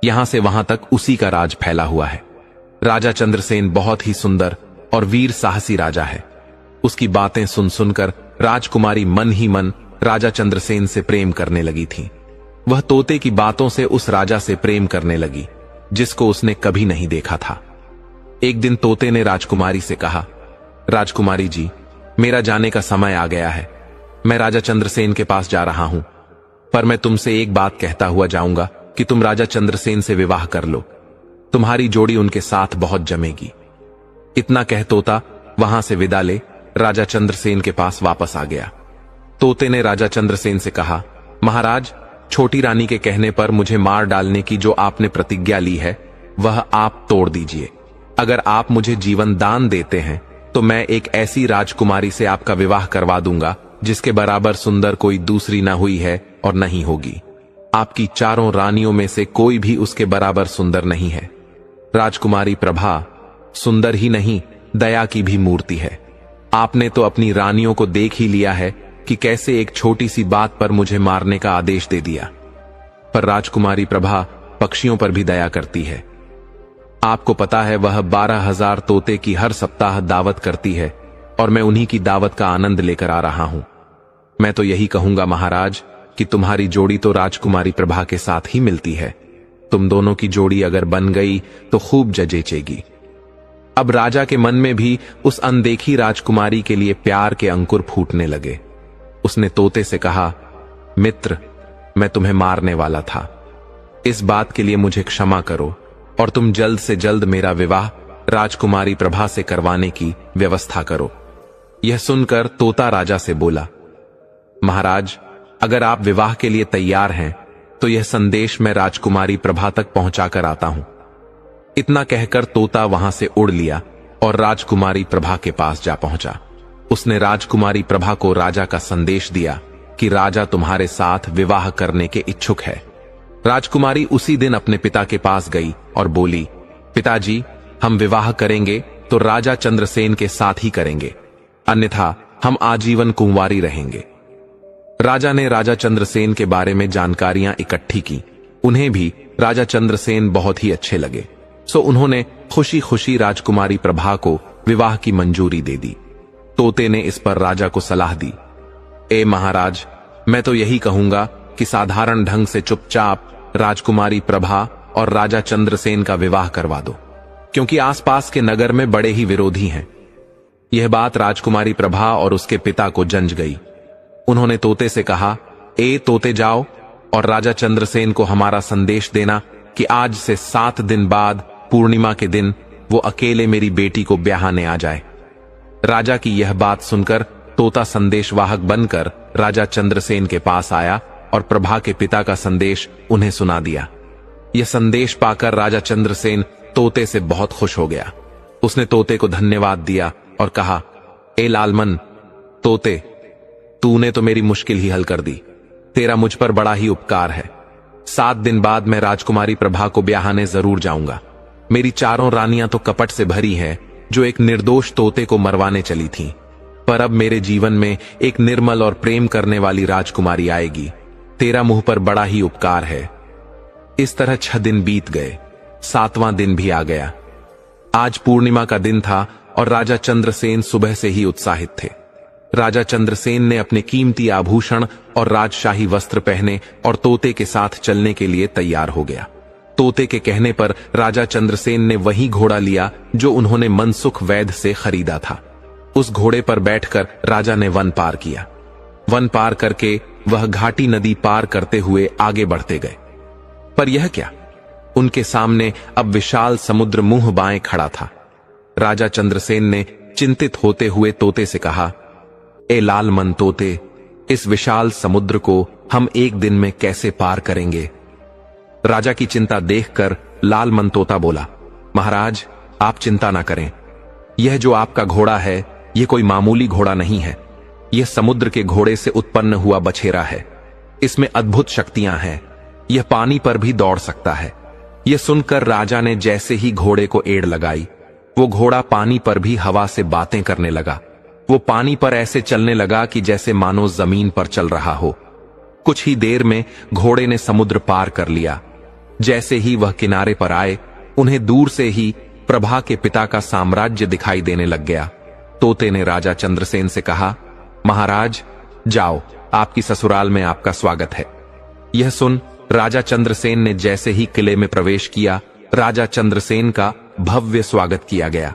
यहां से वहां तक उसी का राज फैला हुआ है। राजा चंद्रसेन बहुत ही सुंदर और वीर साहसी राजा है। उसकी बातें सुन सुनकर राजकुमारी मन ही मन राजा चंद्रसेन से प्रेम करने लगी थी। वह तोते की बातों से उस राजा से प्रेम करने लगी जिसको उसने कभी नहीं देखा था। एक दिन तोते ने राजकुमारी से कहा, राजकुमारी जी, मेरा जाने का समय आ गया है। मैं राजा चंद्रसेन के पास जा रहा हूं, पर मैं तुमसे एक बात कहता हुआ जाऊंगा कि तुम राजा चंद्रसेन से विवाह कर लो। तुम्हारी जोड़ी उनके साथ बहुत जमेगी। इतना कह तोता वहां से विदा ले राजा चंद्रसेन के पास वापस आ गया। तोते ने राजा चंद्रसेन से कहा, महाराज, छोटी रानी के कहने पर मुझे मार डालने की जो आपने प्रतिज्ञा ली है वह आप तोड़ दीजिए। अगर आप मुझे जीवन दान देते हैं तो मैं एक ऐसी राजकुमारी से आपका विवाह करवा दूंगा जिसके बराबर सुंदर कोई दूसरी ना हुई है और नहीं होगी। आपकी चारों रानियों में से कोई भी उसके बराबर सुंदर नहीं है। राजकुमारी प्रभा सुंदर ही नहीं, दया की भी मूर्ति है। आपने तो अपनी रानियों को देख ही लिया है कि कैसे एक छोटी सी बात पर मुझे मारने का आदेश दे दिया। पर राजकुमारी प्रभा पक्षियों पर भी दया करती है। आपको पता है वह 12,000 तोते की हर सप्ताह दावत करती है और मैं उन्हीं की दावत का आनंद लेकर आ रहा हूं। मैं तो यही कहूंगा महाराज कि तुम्हारी जोड़ी तो राजकुमारी प्रभा के साथ ही मिलती है। तुम दोनों की जोड़ी अगर बन गई तो खूब जजेचेगी। अब राजा के मन में भी उस अनदेखी राजकुमारी के लिए प्यार के अंकुर फूटने लगे। उसने तोते से कहा, मित्र, मैं तुम्हें मारने वाला था। इस बात के लिए मुझे क्षमा करो और तुम जल्द से जल्द मेरा विवाह राजकुमारी प्रभा से करवाने की व्यवस्था करो। यह सुनकर तोता राजा से बोला, महाराज, अगर आप विवाह के लिए तैयार हैं तो यह संदेश मैं राजकुमारी प्रभा तक पहुंचाकर आता हूं। इतना कहकर तोता वहां से उड़ लिया और राजकुमारी प्रभा के पास जा पहुंचा। उसने राजकुमारी प्रभा को राजा का संदेश दिया कि राजा तुम्हारे साथ विवाह करने के इच्छुक है। राजकुमारी उसी दिन अपने पिता के पास गई और बोली, पिताजी, हम विवाह करेंगे तो राजा चंद्रसेन के साथ ही करेंगे, अन्यथा हम आजीवन कुंवारी रहेंगे। राजा ने राजा चंद्रसेन के बारे में जानकारियां इकट्ठी की। उन्हें भी राजा चंद्रसेन बहुत ही अच्छे लगे, सो उन्होंने खुशी खुशी राजकुमारी प्रभा को विवाह की मंजूरी दे दी। तोते ने इस पर राजा को सलाह दी, ए महाराज, मैं तो यही कहूंगा कि साधारण ढंग से चुपचाप राजकुमारी प्रभा और राजा चंद्रसेन का विवाह करवा दो, क्योंकि आसपास के नगर में बड़े ही विरोधी हैं। यह बात राजकुमारी प्रभा और उसके पिता को जंच गई। उन्होंने तोते से कहा, ए तोते, जाओ और राजा चंद्रसेन को हमारा संदेश देना कि आज से 7 दिन बाद पूर्णिमा के दिन वो अकेले मेरी बेटी को ब्याहने आ जाए। राजा की यह बात सुनकर तोता संदेशवाहक बनकर राजा चंद्रसेन के पास आया और प्रभा के पिता का संदेश उन्हें सुना दिया। यह संदेश पाकर राजा चंद्रसेन तोते से बहुत खुश हो गया। उसने तोते को धन्यवाद दिया और कहा, ए लालमन तोते, तूने तो मेरी मुश्किल ही हल कर दी। तेरा मुझ पर बड़ा ही उपकार है। 7 दिन बाद मैं राजकुमारी प्रभा को ब्याहने जरूर जाऊंगा। मेरी चारों रानियां तो कपट से भरी हैं, जो एक निर्दोष तोते को मरवाने चली थीं। पर अब मेरे जीवन में एक निर्मल और प्रेम करने वाली राजकुमारी आएगी। तेरा मुंह पर बड़ा ही उपकार है। इस तरह 6 दिन बीत गए। 7वां दिन भी आ गया। आज पूर्णिमा का दिन था और राजा चंद्रसेन सुबह से ही उत्साहित थे। राजा चंद्रसेन ने अपने कीमती आभूषण और राजशाही वस्त्र पहने और तोते के साथ चलने के लिए तैयार हो गया। तोते के कहने पर राजा चंद्रसेन ने वही घोड़ा लिया जो उन्होंने मनसुख वैद्य से खरीदा था। उस घोड़े पर बैठकर राजा ने वन पार किया। वन पार करके वह घाटी नदी पार करते हुए आगे बढ़ते गए। पर यह क्या, उनके सामने अब विशाल समुद्र मुंह बाएं खड़ा था। राजा चंद्रसेन ने चिंतित होते हुए तोते से कहा, ए लाल मन तोते, इस विशाल समुद्र को हम एक दिन में कैसे पार करेंगे? राजा की चिंता देखकर लाल मन तोता बोला, महाराज, आप चिंता ना करें। यह जो आपका घोड़ा है, यह कोई मामूली घोड़ा नहीं है। यह समुद्र के घोड़े से उत्पन्न हुआ बछेरा है। इसमें अद्भुत शक्तियां हैं। यह पानी पर भी दौड़ सकता है। यह सुनकर राजा ने जैसे ही घोड़े को एड़ लगाई, वो घोड़ा पानी पर भी हवा से बातें करने लगा। वो पानी पर ऐसे चलने लगा कि जैसे मानो जमीन पर चल रहा हो। कुछ ही देर में घोड़े ने समुद्र पार कर लिया। जैसे ही वह किनारे पर आए, उन्हें दूर से ही प्रभा के पिता का साम्राज्य दिखाई देने लग गया। तोते ने राजा चंद्रसेन से कहा, महाराज, जाओ, आपकी ससुराल में आपका स्वागत है। यह सुन राजा चंद्रसेन ने जैसे ही किले में प्रवेश किया, राजा चंद्रसेन का भव्य स्वागत किया गया।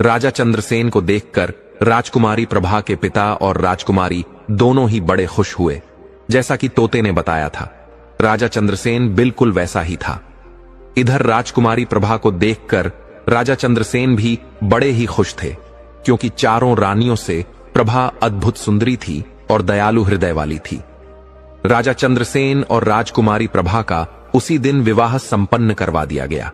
राजा चंद्रसेन को देखकर राजकुमारी प्रभा के पिता और राजकुमारी दोनों ही बड़े खुश हुए। जैसा कि तोते ने बताया था, राजा चंद्रसेन बिल्कुल वैसा ही था। इधर राजकुमारी प्रभा को देखकर राजा चंद्रसेन भी बड़े ही खुश थे, क्योंकि चारों रानियों से प्रभा अद्भुत सुंदरी थी और दयालु हृदय वाली थी। राजा चंद्रसेन और राजकुमारी प्रभा का उसी दिन विवाह संपन्न करवा दिया गया।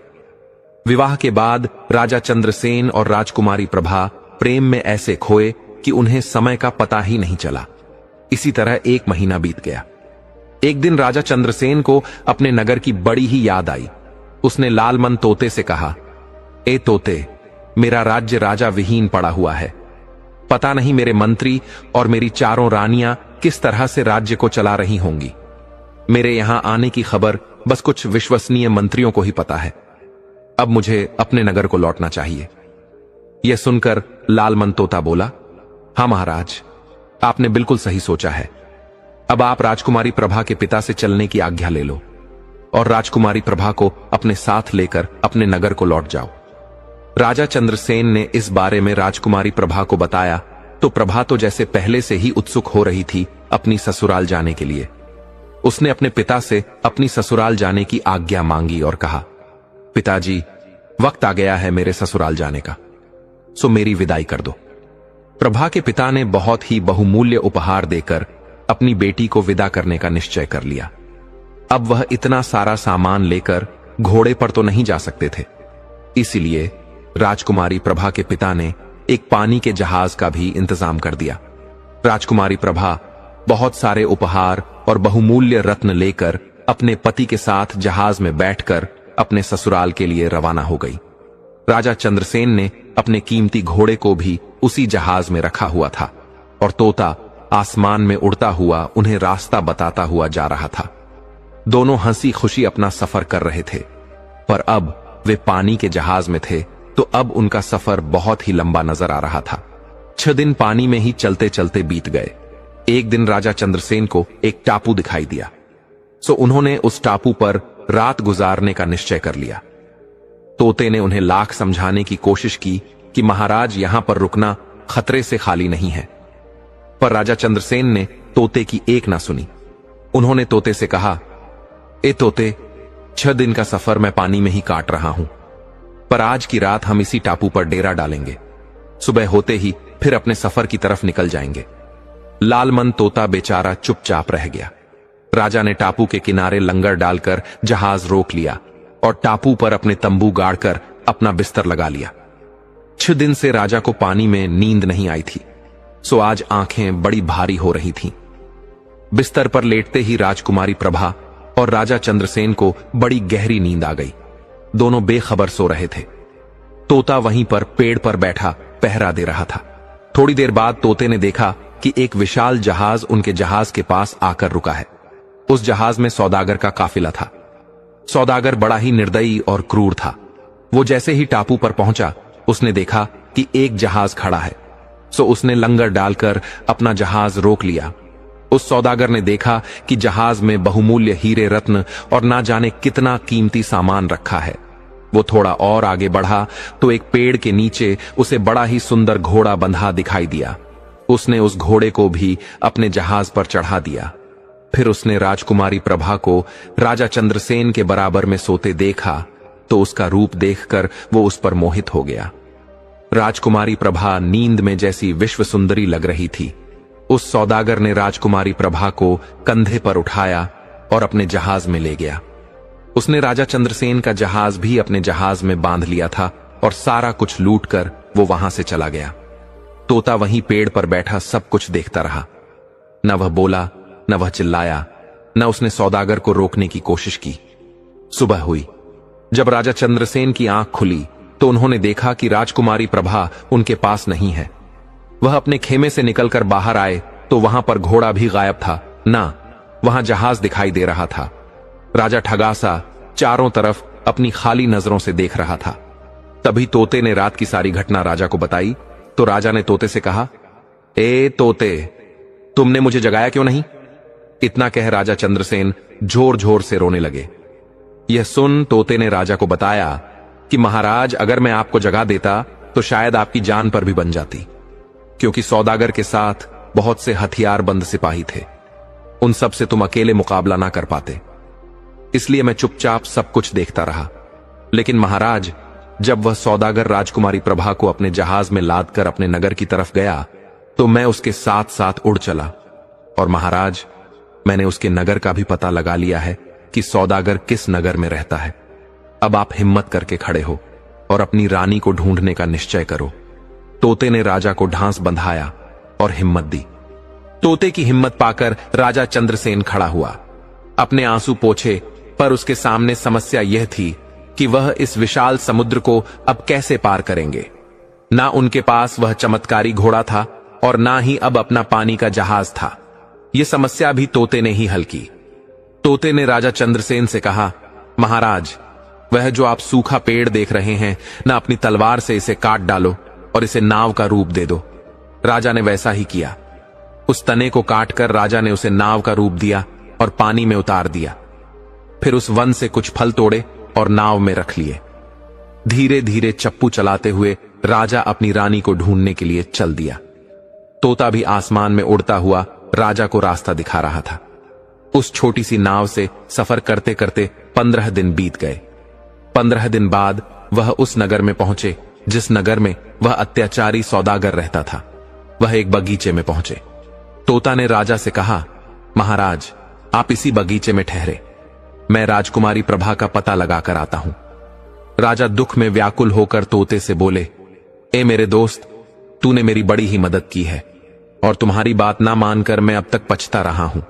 विवाह के बाद राजा चंद्रसेन और राजकुमारी प्रभा प्रेम में ऐसे खोए कि उन्हें समय का पता ही नहीं चला। इसी तरह 1 महीना बीत गया। एक दिन राजा चंद्रसेन को अपने नगर की बड़ी ही याद आई। उसने लालमन तोते से कहा, ए तोते, मेरा राज्य राजा विहीन पड़ा हुआ है। पता नहीं मेरे मंत्री और मेरी चारों रानियां किस तरह से राज्य को चला रही होंगी। मेरे यहां आने की खबर बस कुछ विश्वसनीय मंत्रियों को ही पता है। अब मुझे अपने नगर को लौटना चाहिए। यह सुनकर लालमन तोता बोला, हां महाराज, आपने बिल्कुल सही सोचा है। अब आप राजकुमारी प्रभा के पिता से चलने की आज्ञा ले लो और राजकुमारी प्रभा को अपने साथ लेकर अपने नगर को लौट जाओ। राजा चंद्रसेन ने इस बारे में राजकुमारी प्रभा को बताया तो प्रभा तो जैसे पहले से ही उत्सुक हो रही थी अपनी ससुराल जाने के लिए। उसने अपने पिता से अपनी ससुराल जाने की आज्ञा मांगी और कहा, पिताजी, वक्त आ गया है मेरे ससुराल जाने का, सो मेरी विदाई कर दो। प्रभा के पिता ने बहुत ही बहुमूल्य उपहार देकर अपनी बेटी को विदा करने का निश्चय कर लिया। अब वह इतना सारा सामान लेकर घोड़े पर तो नहीं जा सकते थे, इसलिए राजकुमारी प्रभा के पिता ने एक पानी के जहाज का भी इंतजाम कर दिया। राजकुमारी प्रभा बहुत सारे उपहार और बहुमूल्य रत्न लेकर अपने पति के साथ जहाज में बैठकर अपने ससुराल के लिए रवाना हो गई। राजा चंद्रसेन ने अपने कीमती घोड़े को भी उसी जहाज में रखा हुआ था और तोता आसमान में उड़ता हुआ उन्हें रास्ता बताता हुआ जा रहा था। दोनों हंसी खुशी अपना सफर कर रहे थे, पर अब वे पानी के जहाज में थे तो अब उनका सफर बहुत ही लंबा नजर आ रहा था। 6 दिन पानी में ही चलते चलते बीत गए। एक दिन राजा चंद्रसेन को एक टापू दिखाई दिया, सो उन्होंने उस टापू पर रात गुजारने का निश्चय कर लिया। तोते ने उन्हें लाख समझाने की कोशिश की कि महाराज, यहां पर रुकना खतरे से खाली नहीं है, पर राजा चंद्रसेन ने तोते की एक ना सुनी। उन्होंने तोते से कहा, ए तोते, 6 दिन का सफर मैं पानी में ही काट रहा हूं, पर आज की रात हम इसी टापू पर डेरा डालेंगे। सुबह होते ही फिर अपने सफर की तरफ निकल जाएंगे। लालमन तोता बेचारा चुपचाप रह गया। राजा ने टापू के किनारे लंगर डालकर जहाज रोक लिया और टापू पर अपने तंबू गाड़कर अपना बिस्तर लगा लिया। 6 दिन से राजा को पानी में नींद नहीं आई थी, सो आज आंखें बड़ी भारी हो रही थीं। बिस्तर पर लेटते ही राजकुमारी प्रभा और राजा चंद्रसेन को बड़ी गहरी नींद आ गई। दोनों बेखबर सो रहे थे। तोता वहीं पर पेड़ पर बैठा पहरा दे रहा था। थोड़ी देर बाद तोते ने देखा कि एक विशाल जहाज उनके जहाज के पास आकर रुका है। उस जहाज में सौदागर का काफिला था। सौदागर बड़ा ही निर्दयी और क्रूर था। वो जैसे ही टापू पर पहुंचा, उसने देखा कि एक जहाज खड़ा है, सो उसने लंगर डालकर अपना जहाज रोक लिया। उस सौदागर ने देखा कि जहाज में बहुमूल्य हीरे रत्न और ना जाने कितना कीमती सामान रखा है। वो थोड़ा और आगे बढ़ा तो एक पेड़ के नीचे उसे बड़ा ही सुंदर घोड़ा बंधा दिखाई दिया। उसने उस घोड़े को भी अपने जहाज पर चढ़ा दिया। फिर उसने राजकुमारी प्रभा को राजा चंद्रसेन के बराबर में सोते देखा तो उसका रूप देखकर वो उस पर मोहित हो गया। राजकुमारी प्रभा नींद में जैसी विश्व सुंदरी लग रही थी। उस सौदागर ने राजकुमारी प्रभा को कंधे पर उठाया और अपने जहाज में ले गया। उसने राजा चंद्रसेन का जहाज भी अपने जहाज में बांध लिया था और सारा कुछ लूटकर वो वहां से चला गया। तोता वहीं पेड़ पर बैठा सब कुछ देखता रहा। न वह बोला, न वह चिल्लाया, न उसने सौदागर को रोकने की कोशिश की। सुबह हुई। जब राजा चंद्रसेन की आंख खुली तो उन्होंने देखा कि राजकुमारी प्रभा उनके पास नहीं है। वह अपने खेमे से निकलकर बाहर आए तो वहां पर घोड़ा भी गायब था, ना वहां जहाज दिखाई दे रहा था। राजा ठगासा चारों तरफ अपनी खाली नजरों से देख रहा था। तभी तोते ने रात की सारी घटना राजा को बताई तो राजा ने तोते से कहा, ए तोते, तुमने मुझे जगाया क्यों नहीं? इतना कह राजा चंद्रसेन जोर जोर से रोने लगे। यह सुन तोते ने राजा को बताया कि महाराज, अगर मैं आपको जगा देता तो शायद आपकी जान पर भी बन जाती, क्योंकि सौदागर के साथ बहुत से हथियारबंद सिपाही थे। उन सब से तुम अकेले मुकाबला ना कर पाते, इसलिए मैं चुपचाप सब कुछ देखता रहा। लेकिन महाराज, जब वह सौदागर राजकुमारी प्रभा को अपने जहाज में लादकर अपने नगर की तरफ गया तो मैं उसके साथ साथ उड़ चला। और महाराज, मैंने उसके नगर का भी पता लगा लिया है कि सौदागर किस नगर में रहता है। अब आप हिम्मत करके खड़े हो और अपनी रानी को ढूंढने का निश्चय करो। तोते ने राजा को ढांस बंधाया और हिम्मत दी। तोते की हिम्मत पाकर राजा चंद्रसेन खड़ा हुआ। अपने आंसू पोंछे, पर उसके सामने समस्या यह थी कि वह इस विशाल समुद्र को अब कैसे पार करेंगे। ना उनके पास वह चमत्कारी घोड़ा था और ना ही अब अपना पानी का जहाज था। यह समस्या भी तोते ने ही हल की। तोते ने राजा चंद्रसेन से कहा, महाराज, वह जो आप सूखा पेड़ देख रहे हैं, ना अपनी तलवार से इसे काट डालो और इसे नाव का रूप दे दो। राजा ने वैसा ही किया। उस तने को काटकर राजा ने उसे नाव का रूप दिया और पानी में उतार दिया। फिर उस वन से कुछ फल तोड़े और नाव में रख लिए। धीरे धीरे चप्पू चलाते हुए राजा अपनी रानी को ढूंढने के लिए चल दिया। तोता भी आसमान में उड़ता हुआ राजा को रास्ता दिखा रहा था। उस छोटी सी नाव से सफर करते करते 15 दिन बीत गए। 15 दिन बाद वह उस नगर में पहुंचे जिस नगर में वह अत्याचारी सौदागर रहता था। वह एक बगीचे में पहुंचे। तोता ने राजा से कहा, महाराज, आप इसी बगीचे में ठहरे, मैं राजकुमारी प्रभा का पता लगाकर आता हूं। राजा दुख में व्याकुल होकर तोते से बोले, ए मेरे दोस्त, तूने मेरी बड़ी ही मदद की है और तुम्हारी बात ना मानकर मैं अब तक पछता रहा हूं।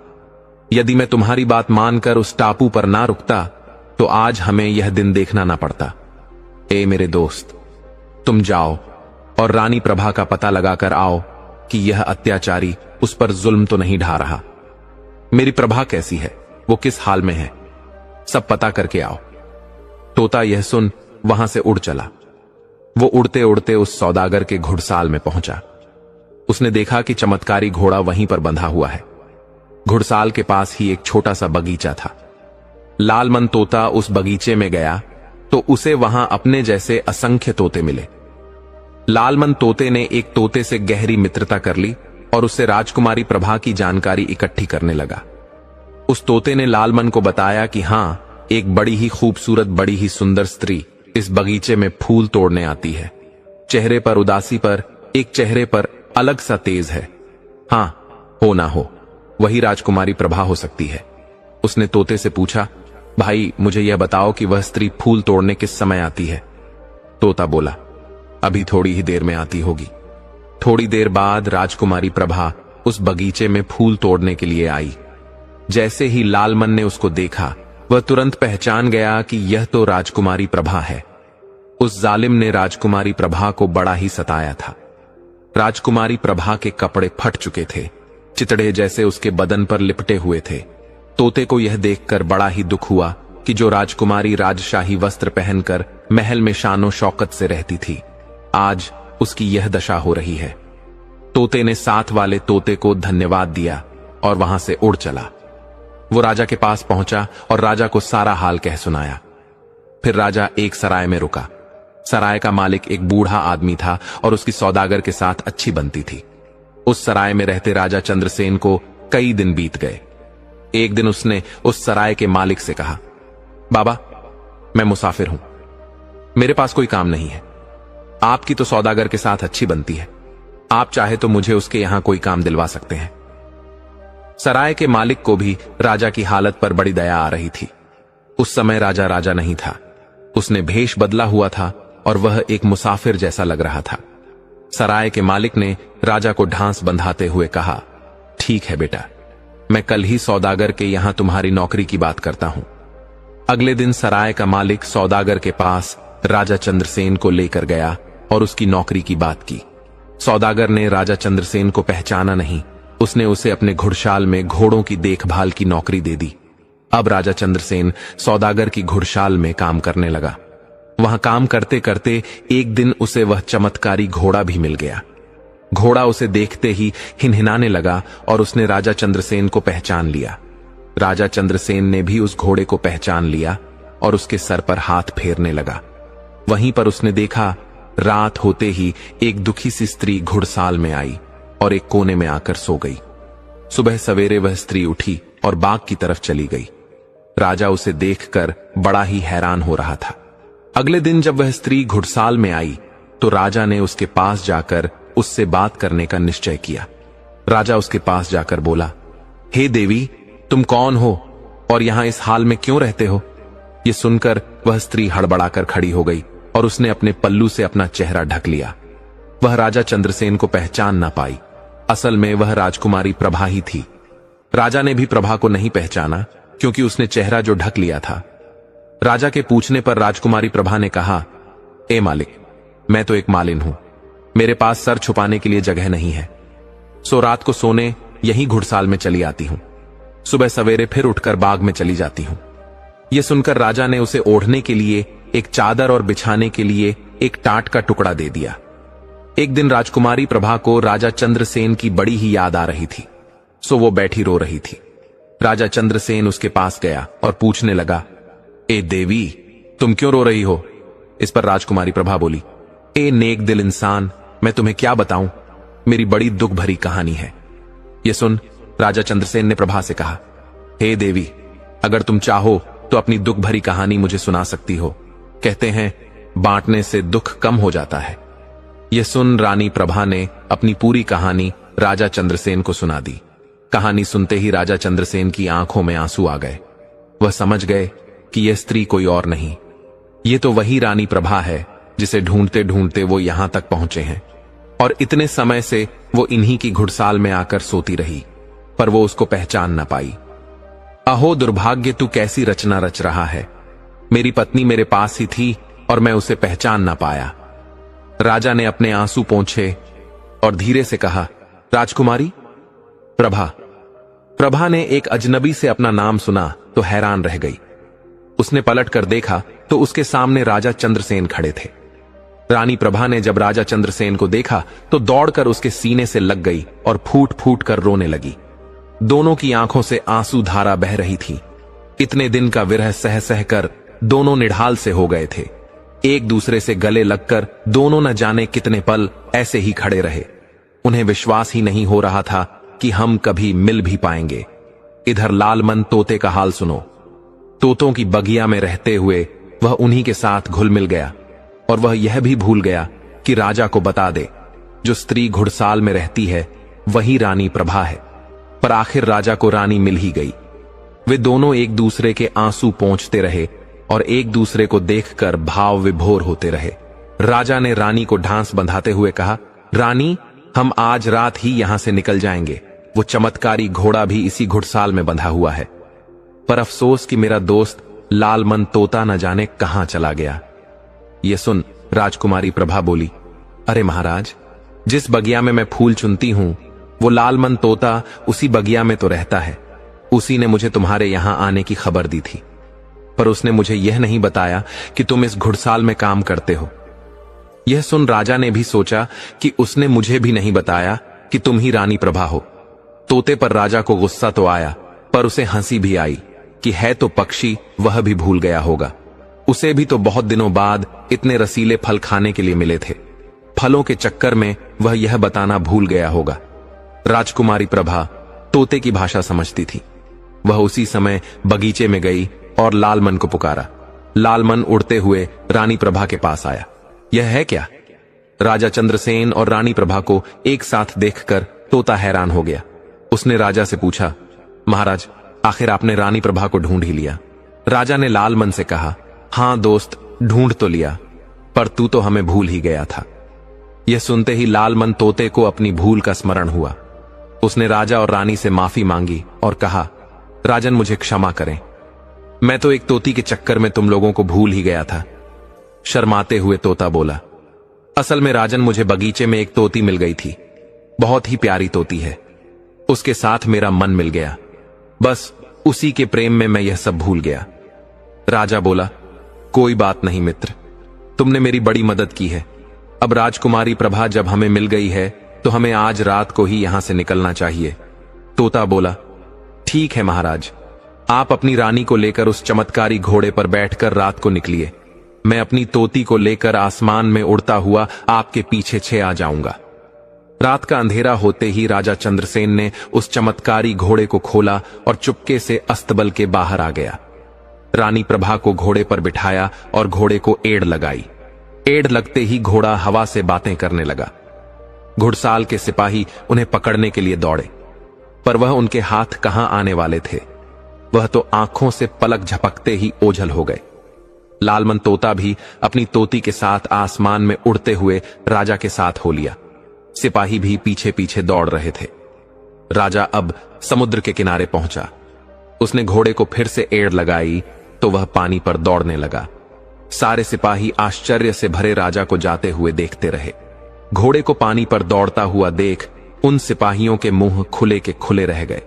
यदि मैं तुम्हारी बात मानकर उस टापू पर ना रुकता तो आज हमें यह दिन देखना ना पड़ता। ए मेरे दोस्त, तुम जाओ और रानी प्रभा का पता लगाकर आओ कि यह अत्याचारी उस पर जुल्म तो नहीं ढा रहा। मेरी प्रभा कैसी है, वो किस हाल में है, सब पता करके आओ। तोता यह सुन वहां से उड़ चला। वो उड़ते उड़ते उस सौदागर के घुड़साल में पहुंचा। उसने देखा कि चमत्कारी घोड़ा वहीं पर बंधा हुआ है। घुड़साल के पास ही एक छोटा सा बगीचा था। लालमन तोता उस बगीचे में गया तो उसे वहां अपने जैसे असंख्य तोते मिले। लालमन तोते ने एक तोते से गहरी मित्रता कर ली और उससे राजकुमारी प्रभा की जानकारी इकट्ठी करने लगा। उस तोते ने लालमन को बताया कि हां, एक बड़ी ही खूबसूरत, बड़ी ही सुंदर स्त्री इस बगीचे में फूल तोड़ने आती है। चेहरे पर उदासी पर एक चेहरे पर अलग सा तेज है। हां, हो ना हो, वही राजकुमारी प्रभा हो सकती है। उसने तोते से पूछा, भाई, मुझे यह बताओ कि वह स्त्री फूल तोड़ने किस समय आती है। तोता बोला, अभी थोड़ी ही देर में आती होगी। थोड़ी देर बाद राजकुमारी प्रभा उस बगीचे में फूल तोड़ने के लिए आई। जैसे ही लालमन ने उसको देखा, वह तुरंत पहचान गया कि यह तो राजकुमारी प्रभा है। उस जालिम ने राजकुमारी प्रभा को बड़ा ही सताया था। राजकुमारी प्रभा के कपड़े फट चुके थे, चितड़े जैसे उसके बदन पर लिपटे हुए थे। तोते को यह देखकर बड़ा ही दुख हुआ कि जो राजकुमारी राजशाही वस्त्र पहनकर महल में शानो शौकत से रहती थी, आज उसकी यह दशा हो रही है। तोते ने साथ वाले तोते को धन्यवाद दिया और वहां से उड़ चला। वो राजा के पास पहुंचा और राजा को सारा हाल कह सुनाया। फिर राजा एक सराय में रुका। सराय का मालिक एक बूढ़ा आदमी था और उसकी सौदागर के साथ अच्छी बनती थी। उस सराय में रहते राजा चंद्रसेन को कई दिन बीत गए। एक दिन उसने उस सराय के मालिक से कहा, बाबा, मैं मुसाफिर हूं, मेरे पास कोई काम नहीं है। आपकी तो सौदागर के साथ अच्छी बनती है, आप चाहे तो मुझे उसके यहां कोई काम दिलवा सकते हैं। सराय के मालिक को भी राजा की हालत पर बड़ी दया आ रही थी। उस समय राजा राजा नहीं था, उसने भेष बदला हुआ था और वह एक मुसाफिर जैसा लग रहा था। सराय के मालिक ने राजा को ढांस बंधाते हुए कहा, ठीक है बेटा, मैं कल ही सौदागर के यहां तुम्हारी नौकरी की बात करता हूं। अगले दिन सराय का मालिक सौदागर के पास राजा चंद्रसेन को लेकर गया और उसकी नौकरी की बात की। सौदागर ने राजा चंद्रसेन को पहचाना नहीं। उसने उसे अपने घुड़शाल में घोड़ों की देखभाल की नौकरी दे दी। अब राजा चंद्रसेन सौदागर की घुड़शाल में काम करने लगा। वहां काम करते करते एक दिन उसे वह चमत्कारी घोड़ा भी मिल गया। घोड़ा उसे देखते ही हिनहिनाने लगा और उसने राजा चंद्रसेन को पहचान लिया। राजा चंद्रसेन ने भी उस घोड़े को पहचान लिया और उसके सर पर हाथ फेरने लगा। वहीं पर उसने देखा, रात होते ही एक दुखी सी स्त्री घुड़साल में आई और एक कोने में आकर सो गई। सुबह सवेरे वह स्त्री उठी और बाग की तरफ चली गई। राजा उसे देखकर बड़ा ही हैरान हो रहा था। अगले दिन जब वह स्त्री घुड़साल में आई तो राजा ने उसके पास जाकर उससे बात करने का निश्चय किया। राजा उसके पास जाकर बोला, हे देवी, तुम कौन हो और यहां इस हाल में क्यों रहते हो? ये सुनकर वह स्त्री हड़बड़ाकर खड़ी हो गई और उसने अपने पल्लू से अपना चेहरा ढक लिया। वह राजा चंद्रसेन को पहचान ना पाई। असल में वह राजकुमारी प्रभा ही थी। राजा ने भी प्रभा को नहीं पहचाना क्योंकि उसने चेहरा जो ढक लिया था। राजा के पूछने पर राजकुमारी प्रभा ने कहा, ए मालिक, मैं तो एक मालिन हूं, मेरे पास सर छुपाने के लिए जगह नहीं है, सो रात को सोने यहीं घुड़साल में चली आती हूं, सुबह सवेरे फिर उठकर बाग में चली जाती हूं। यह सुनकर राजा ने उसे ओढ़ने के लिए एक चादर और बिछाने के लिए एक टाट का टुकड़ा दे दिया। एक दिन राजकुमारी प्रभा को राजा चंद्रसेन की बड़ी ही याद आ रही थी, सो वो बैठी रो रही थी। राजा चंद्रसेन उसके पास गया और पूछने लगा, ए देवी, तुम क्यों रो रही हो? इस पर राजकुमारी प्रभा बोली, ए नेक दिल इंसान, मैं तुम्हें क्या बताऊं, मेरी बड़ी दुख भरी कहानी है। यह सुन राजा चंद्रसेन ने प्रभा से कहा, हे देवी, अगर तुम चाहो तो अपनी दुख भरी कहानी मुझे सुना सकती हो। कहते हैं बांटने से दुख कम हो जाता है। यह सुन रानी प्रभा ने अपनी पूरी कहानी राजा चंद्रसेन को सुना दी। कहानी सुनते ही राजा चंद्रसेन की आंखों में आंसू आ गए। वह समझ गए कि यह स्त्री कोई और नहीं, ये तो वही रानी प्रभा है जिसे ढूंढते ढूंढते वो यहां तक पहुंचे हैं, और इतने समय से वो इन्हीं की घुड़साल में आकर सोती रही, पर वो उसको पहचान न पाई। अहो दुर्भाग्य, तू कैसी रचना रच रहा है। मेरी पत्नी मेरे पास ही थी और मैं उसे पहचान ना पाया। राजा ने अपने आंसू पोंछे और धीरे से कहा, राजकुमारी प्रभा। प्रभा ने एक अजनबी से अपना नाम सुना तो हैरान रह गई। उसने पलट कर देखा तो उसके सामने राजा चंद्रसेन खड़े थे। रानी प्रभा ने जब राजा चंद्रसेन को देखा तो दौड़कर उसके सीने से लग गई और फूट फूट कर रोने लगी। दोनों की आंखों से आंसू धारा बह रही थी। इतने दिन का विरह सह सहकर दोनों निढाल से हो गए थे। एक दूसरे से गले लगकर दोनों न जाने कितने पल ऐसे ही खड़े रहे। उन्हें विश्वास ही नहीं हो रहा था कि हम कभी मिल भी पाएंगे। इधर लालमन तोते का हाल सुनो। तोतों की बगिया में रहते हुए वह उन्हीं के साथ घुल मिल गया और वह यह भी भूल गया कि राजा को बता दे जो स्त्री घुड़साल में रहती है वही रानी प्रभा है। पर आखिर राजा को रानी मिल ही गई। वे दोनों एक दूसरे के आंसू पोंछते रहे और एक दूसरे को देखकर भाव विभोर होते रहे। राजा ने रानी को ढांस बंधाते हुए कहा, रानी, हम आज रात ही यहां से निकल जाएंगे। वो चमत्कारी घोड़ा भी इसी घुड़साल में बंधा हुआ है, पर अफसोस कि मेरा दोस्त लालमन तोता न जाने कहां चला गया। यह सुन राजकुमारी प्रभा बोली, अरे महाराज, जिस बगिया में मैं फूल चुनती हूं वो लालमन तोता उसी बगिया में तो रहता है। उसी ने मुझे तुम्हारे यहां आने की खबर दी थी, पर उसने मुझे यह नहीं बताया कि तुम इस घुड़साल में काम करते हो। यह सुन राजा ने भी सोचा कि उसने मुझे भी नहीं बताया कि तुम ही रानी प्रभा हो। तोते पर राजा को गुस्सा तो आया, पर उसे हंसी भी आई कि है तो पक्षी, वह भी भूल गया होगा। उसे भी तो बहुत दिनों बाद इतने रसीले फल खाने के लिए मिले थे। फलों के चक्कर में वह यह बताना भूल गया होगा। राजकुमारी प्रभा तोते की भाषा समझती थी। वह उसी समय बगीचे में गई और लालमन को पुकारा। लालमन उड़ते हुए रानी प्रभा के पास आया। यह है क्या? राजा चंद्रसेन और रानी प्रभा को एक साथ देखकर तोता हैरान हो गया। उसने राजा से पूछा, महाराज, आखिर आपने रानी प्रभा को ढूंढ ही लिया? राजा ने लालमन से कहा, हां दोस्त, ढूंढ तो लिया, पर तू तो हमें भूल ही गया था। यह सुनते ही लालमन तोते को अपनी भूल का स्मरण हुआ। उसने राजा और रानी से माफी मांगी और कहा, राजन, मुझे क्षमा करें, मैं तो एक तोती के चक्कर में तुम लोगों को भूल ही गया था। शर्माते हुए तोता बोला, असल में राजन, मुझे बगीचे में एक तोती मिल गई थी। बहुत ही प्यारी तोती है। उसके साथ मेरा मन मिल गया, बस उसी के प्रेम में मैं यह सब भूल गया। राजा बोला, कोई बात नहीं मित्र, तुमने मेरी बड़ी मदद की है। अब राजकुमारी प्रभा जब हमें मिल गई है तो हमें आज रात को ही यहां से निकलना चाहिए। तोता बोला, ठीक है महाराज, आप अपनी रानी को लेकर उस चमत्कारी घोड़े पर बैठकर रात को निकलिए। मैं अपनी तोती को लेकर आसमान में उड़ता हुआ आपके पीछे आ जाऊंगा। रात का अंधेरा होते ही राजा चंद्रसेन ने उस चमत्कारी घोड़े को खोला और चुपके से अस्तबल के बाहर आ गया। रानी प्रभा को घोड़े पर बिठाया और घोड़े को एड़ लगाई। एड़ लगते ही घोड़ा हवा से बातें करने लगा। घुड़साल के सिपाही उन्हें पकड़ने के लिए दौड़े, पर वह उनके हाथ कहां आने वाले थे। वह तो आंखों से पलक झपकते ही ओझल हो गए। लालमन तोता भी अपनी तोती के साथ आसमान में उड़ते हुए राजा के साथ हो लिया। सिपाही भी पीछे पीछे दौड़ रहे थे। राजा अब समुद्र के किनारे पहुंचा। उसने घोड़े को फिर से एड़ लगाई तो वह पानी पर दौड़ने लगा। सारे सिपाही आश्चर्य से भरे राजा को जाते हुए देखते रहे। घोड़े को पानी पर दौड़ता हुआ देख उन सिपाहियों के मुंह खुले के खुले रह गए।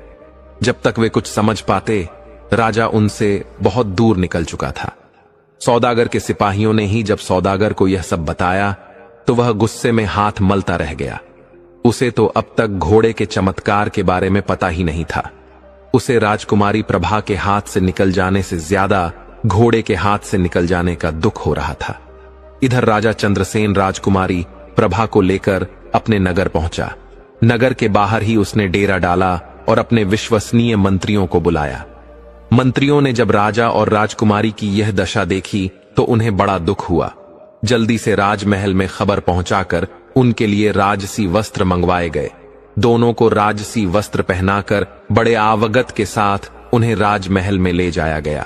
जब तक वे कुछ समझ पाते, राजा उनसे बहुत दूर निकल चुका था। सौदागर के सिपाहियों ने ही जब सौदागर को यह सब बताया तो वह गुस्से में हाथ मलता रह गया। उसे तो अब तक घोड़े के चमत्कार के बारे में पता ही नहीं था। उसे राजकुमारी प्रभा के हाथ से निकल जाने से ज्यादा घोड़े के हाथ से निकल जाने का दुख हो रहा था। इधर राजा चंद्रसेन राजकुमारी प्रभा को लेकर अपने नगर पहुंचा। नगर के बाहर ही उसने डेरा डाला और अपने विश्वसनीय मंत्रियों को बुलाया। मंत्रियों ने जब राजा और राजकुमारी की यह दशा देखी तो उन्हें बड़ा दुख हुआ। जल्दी से राजमहल में खबर पहुंचाकर उनके लिए राजसी वस्त्र मंगवाए गए। दोनों को राजसी वस्त्र पहनाकर बड़े आवगत के साथ उन्हें राजमहल में ले जाया गया।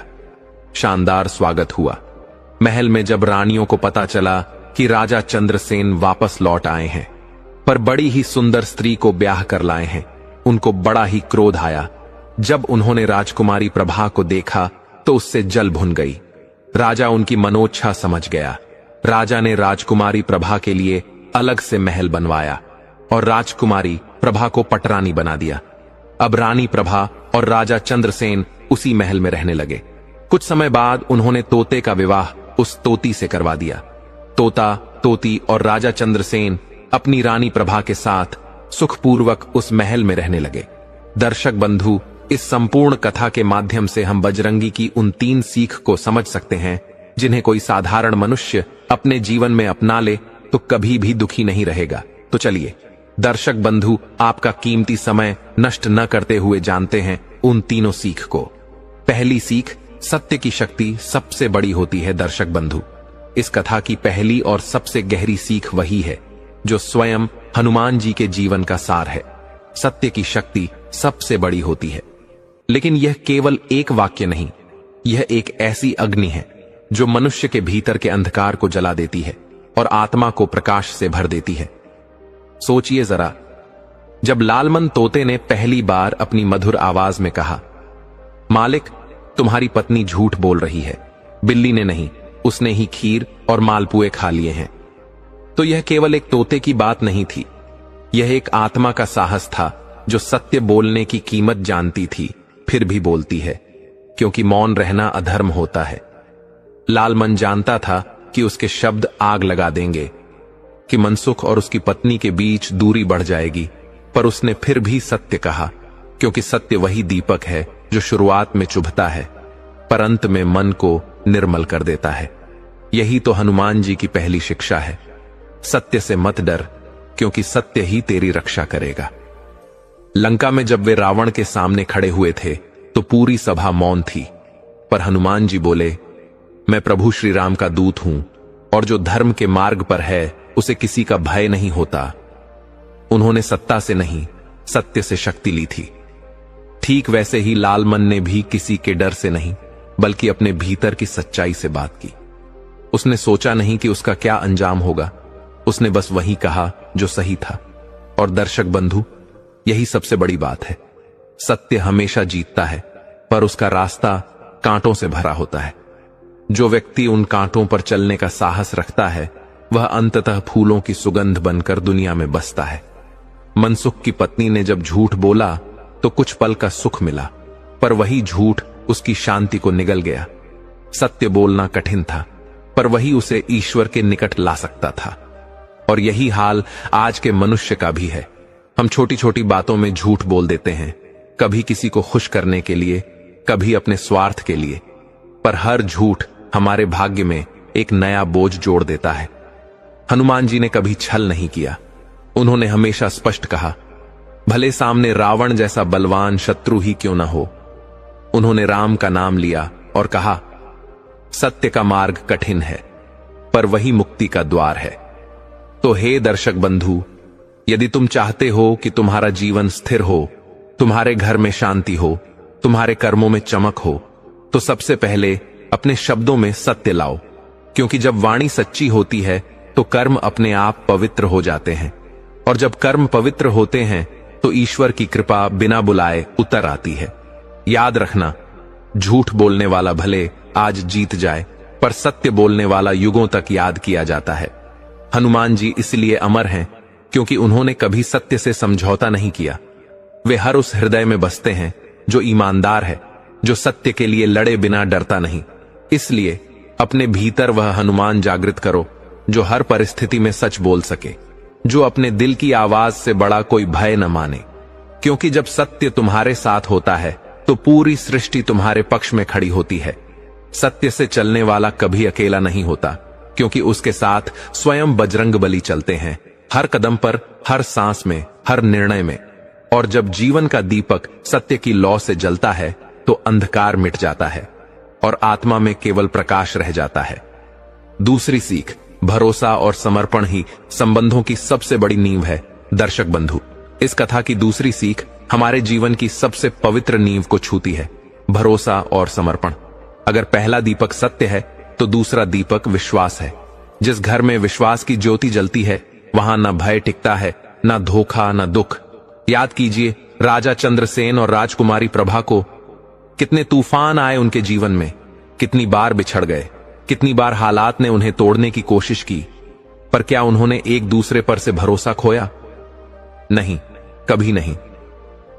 शानदार स्वागत हुआ। महल में जब रानियों को पता चला कि राजा चंद्रसेन वापस लौट आए हैं, पर बड़ी ही सुंदर स्त्री को ब्याह कर लाए हैं, उनको बड़ा ही क्रोध आया। जब उन्होंने राजकुमारी प्रभा को देखा तो उससे जल भुन गई। राजा उनकी मनोच्छा समझ गया। राजा ने राजकुमारी प्रभा के लिए अलग से महल बनवाया और राजकुमारी प्रभा को पटरानी बना दिया। अब रानी प्रभा और राजा चंद्रसेन उसी महल में रहने लगे। कुछ समय बाद उन्होंने तोते का विवाह उस तोती से करवा दिया। तोता, तोती और राजा चंद्रसेन अपनी रानी प्रभा के साथ सुखपूर्वक उस महल में रहने लगे। दर्शक बंधु, इस संपूर्ण कथा के माध्यम से हम बजरंगी की उन 3 सीख को समझ सकते हैं जिन्हें कोई साधारण मनुष्य अपने जीवन में अपना ले तो कभी भी दुखी नहीं रहेगा। तो चलिए दर्शक बंधु, आपका कीमती समय नष्ट न करते हुए जानते हैं उन तीनों सीख को। पहली सीख, सत्य की शक्ति सबसे बड़ी होती है। दर्शक बंधु, इस कथा की पहली और सबसे गहरी सीख वही है जो स्वयं हनुमान जी के जीवन का सार है। सत्य की शक्ति सबसे बड़ी होती है। लेकिन यह केवल एक वाक्य नहीं, यह एक ऐसी अग्नि है जो मनुष्य के भीतर के अंधकार को जला देती है और आत्मा को प्रकाश से भर देती है। सोचिए जरा, जब लालमन तोते ने पहली बार अपनी मधुर आवाज में कहा, मालिक तुम्हारी पत्नी झूठ बोल रही है, बिल्ली ने नहीं, उसने ही खीर और मालपुए खा लिए हैं, तो यह केवल एक तोते की बात नहीं थी। यह एक आत्मा का साहस था जो सत्य बोलने की कीमत जानती थी फिर भी बोलती है, क्योंकि मौन रहना अधर्म होता है। लालमन जानता था कि उसके शब्द आग लगा देंगे, कि मनसुख और उसकी पत्नी के बीच दूरी बढ़ जाएगी, पर उसने फिर भी सत्य कहा, क्योंकि सत्य वही दीपक है जो शुरुआत में चुभता है पर अंत में मन को निर्मल कर देता है। यही तो हनुमान जी की पहली शिक्षा है। सत्य से मत डर, क्योंकि सत्य ही तेरी रक्षा करेगा। लंका में जब वे रावण के सामने खड़े हुए थे तो पूरी सभा मौन थी, पर हनुमान जी बोले, मैं प्रभु श्री राम का दूत हूं और जो धर्म के मार्ग पर है उसे किसी का भय नहीं होता। उन्होंने सत्ता से नहीं, सत्य से शक्ति ली थी। ठीक वैसे ही लालमन ने भी किसी के डर से नहीं, बल्कि अपने भीतर की सच्चाई से बात की। उसने सोचा नहीं कि उसका क्या अंजाम होगा, उसने बस वही कहा जो सही था। और दर्शक बंधु, यही सबसे बड़ी बात है। सत्य हमेशा जीतता है, पर उसका रास्ता कांटों से भरा होता है। जो व्यक्ति उन कांटों पर चलने का साहस रखता है, वह अंततः फूलों की सुगंध बनकर दुनिया में बसता है। मनसुख की पत्नी ने जब झूठ बोला तो कुछ पल का सुख मिला, पर वही झूठ उसकी शांति को निगल गया। सत्य बोलना कठिन था, पर वही उसे ईश्वर के निकट ला सकता था। और यही हाल आज के मनुष्य का भी है। हम छोटी छोटी बातों में झूठ बोल देते हैं, कभी किसी को खुश करने के लिए, कभी अपने स्वार्थ के लिए, पर हर झूठ हमारे भाग्य में एक नया बोझ जोड़ देता है। हनुमान जी ने कभी छल नहीं किया। उन्होंने हमेशा स्पष्ट कहा, भले सामने रावण जैसा बलवान शत्रु ही क्यों न हो। उन्होंने राम का नाम लिया और कहा, सत्य का मार्ग कठिन है, पर वही मुक्ति का द्वार है। तो हे दर्शक बंधु, यदि तुम चाहते हो कि तुम्हारा जीवन स्थिर हो, तुम्हारे घर में शांति हो, तुम्हारे कर्मों में चमक हो, तो सबसे पहले अपने शब्दों में सत्य लाओ, क्योंकि जब वाणी सच्ची होती है तो कर्म अपने आप पवित्र हो जाते हैं, और जब कर्म पवित्र होते हैं तो ईश्वर की कृपा बिना बुलाए उतर आती है। याद रखना, झूठ बोलने वाला भले आज जीत जाए, पर सत्य बोलने वाला युगों तक याद किया जाता है। हनुमान जी इसलिए अमर हैं क्योंकि उन्होंने कभी सत्य से समझौता नहीं किया। वे हर उस हृदय में बसते हैं जो ईमानदार है, जो सत्य के लिए लड़े बिना डरता नहीं। इसलिए अपने भीतर वह हनुमान जागृत करो जो हर परिस्थिति में सच बोल सके, जो अपने दिल की आवाज से बड़ा कोई भय न माने, क्योंकि जब सत्य तुम्हारे साथ होता है तो पूरी सृष्टि तुम्हारे पक्ष में खड़ी होती है। सत्य से चलने वाला कभी अकेला नहीं होता, क्योंकि उसके साथ स्वयं बजरंगबली चलते हैं, हर कदम पर, हर सांस में, हर निर्णय में। और जब जीवन का दीपक सत्य की लौ से जलता है तो अंधकार मिट जाता है और आत्मा में केवल प्रकाश रह जाता है। दूसरी सीख, भरोसा और समर्पण ही संबंधों की सबसे बड़ी नींव है। दर्शक बंधु, इस कथा की दूसरी सीख हमारे जीवन की सबसे पवित्र नींव को छूती है, भरोसा और समर्पण। अगर पहला दीपक सत्य है तो दूसरा दीपक विश्वास है। जिस घर में विश्वास की ज्योति जलती है वहां न भय टिकता है, न धोखा, न दुख। याद कीजिए, राजा चंद्रसेन और राजकुमारी प्रभा को कितने तूफान आए उनके जीवन में, कितनी बार बिछड़ गए, कितनी बार हालात ने उन्हें तोड़ने की कोशिश की, पर क्या उन्होंने एक दूसरे पर से भरोसा खोया? नहीं, कभी नहीं।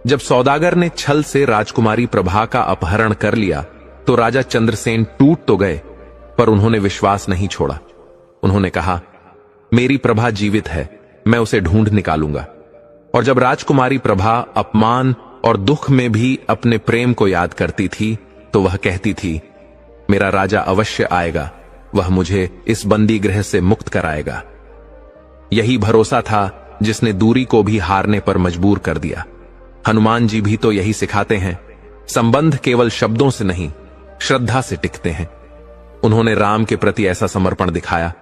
जब सौदागर ने छल से राजकुमारी प्रभा का अपहरण कर लिया तो राजा चंद्रसेन टूट तो गए, पर उन्होंने विश्वास नहीं छोड़ा। उन्होंने कहा, मेरी प्रभा जीवित है, मैं उसे ढूंढ निकालूंगा। और जब राजकुमारी प्रभा अपमान और दुख में भी अपने प्रेम को याद करती थी तो वह कहती थी, मेरा राजा अवश्य आएगा, वह मुझे इस बंदी गृह से मुक्त कराएगा। यही भरोसा था जिसने दूरी को भी हारने पर मजबूर कर दिया। हनुमान जी भी तो यही सिखाते हैं। संबंध केवल शब्दों से नहीं, श्रद्धा से टिकते हैं। उन्होंने राम के प्रति ऐसा समर्पण दिखाया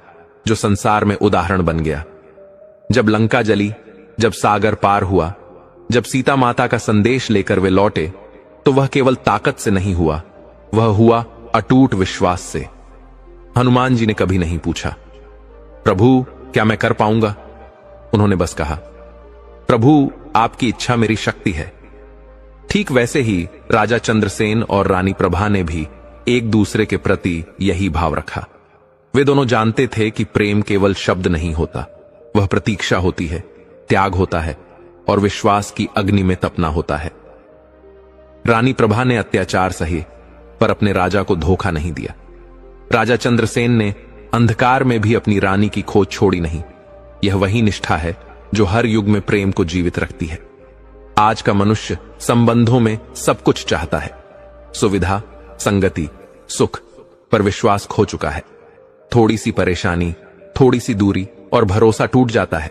जो संसार में उदाहरण बन गया। जब लंका जली, जब सागर पार हुआ, जब सीता माता का संदेश लेकर वे लौटे, तो वह केवल ताकत से नहीं हुआ, वह हुआ अटूट विश्वास से। हनुमान जी ने कभी नहीं पूछा, प्रभु क्या मैं कर पाऊंगा? उन्होंने बस कहा, प्रभु आपकी इच्छा मेरी शक्ति है। ठीक वैसे ही राजा चंद्रसेन और रानी प्रभा ने भी एक दूसरे के प्रति यही भाव रखा। वे दोनों जानते थे कि प्रेम केवल शब्द नहीं होता, वह प्रतीक्षा होती है, त्याग होता है और विश्वास की अग्नि में तपना होता है। रानी प्रभा ने अत्याचार सहे पर अपने राजा को धोखा नहीं दिया। राजा चंद्रसेन ने अंधकार में भी अपनी रानी की खोज छोड़ी नहीं। यह वही निष्ठा है जो हर युग में प्रेम को जीवित रखती है। आज का मनुष्य संबंधों में सब कुछ चाहता है, सुविधा, संगति, सुख, पर विश्वास खो चुका है। थोड़ी सी परेशानी, थोड़ी सी दूरी और भरोसा टूट जाता है।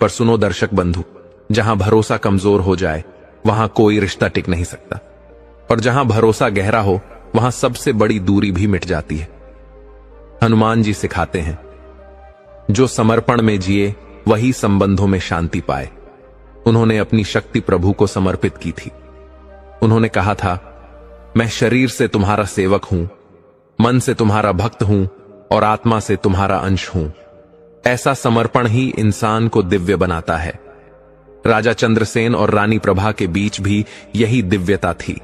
पर सुनो दर्शक बंधु, जहां भरोसा कमजोर हो जाए वहां कोई रिश्ता टिक नहीं सकता, और जहां भरोसा गहरा हो वहां सबसे बड़ी दूरी भी मिट जाती है। हनुमान जी सिखाते हैं, जो समर्पण में जिए वही संबंधों में शांति पाए। उन्होंने अपनी शक्ति प्रभु को समर्पित की थी। उन्होंने कहा था, मैं शरीर से तुम्हारा सेवक हूं, मन से तुम्हारा भक्त हूं और आत्मा से तुम्हारा अंश हूं। ऐसा समर्पण ही इंसान को दिव्य बनाता है। राजा चंद्रसेन और रानी प्रभा के बीच भी यही दिव्यता थी।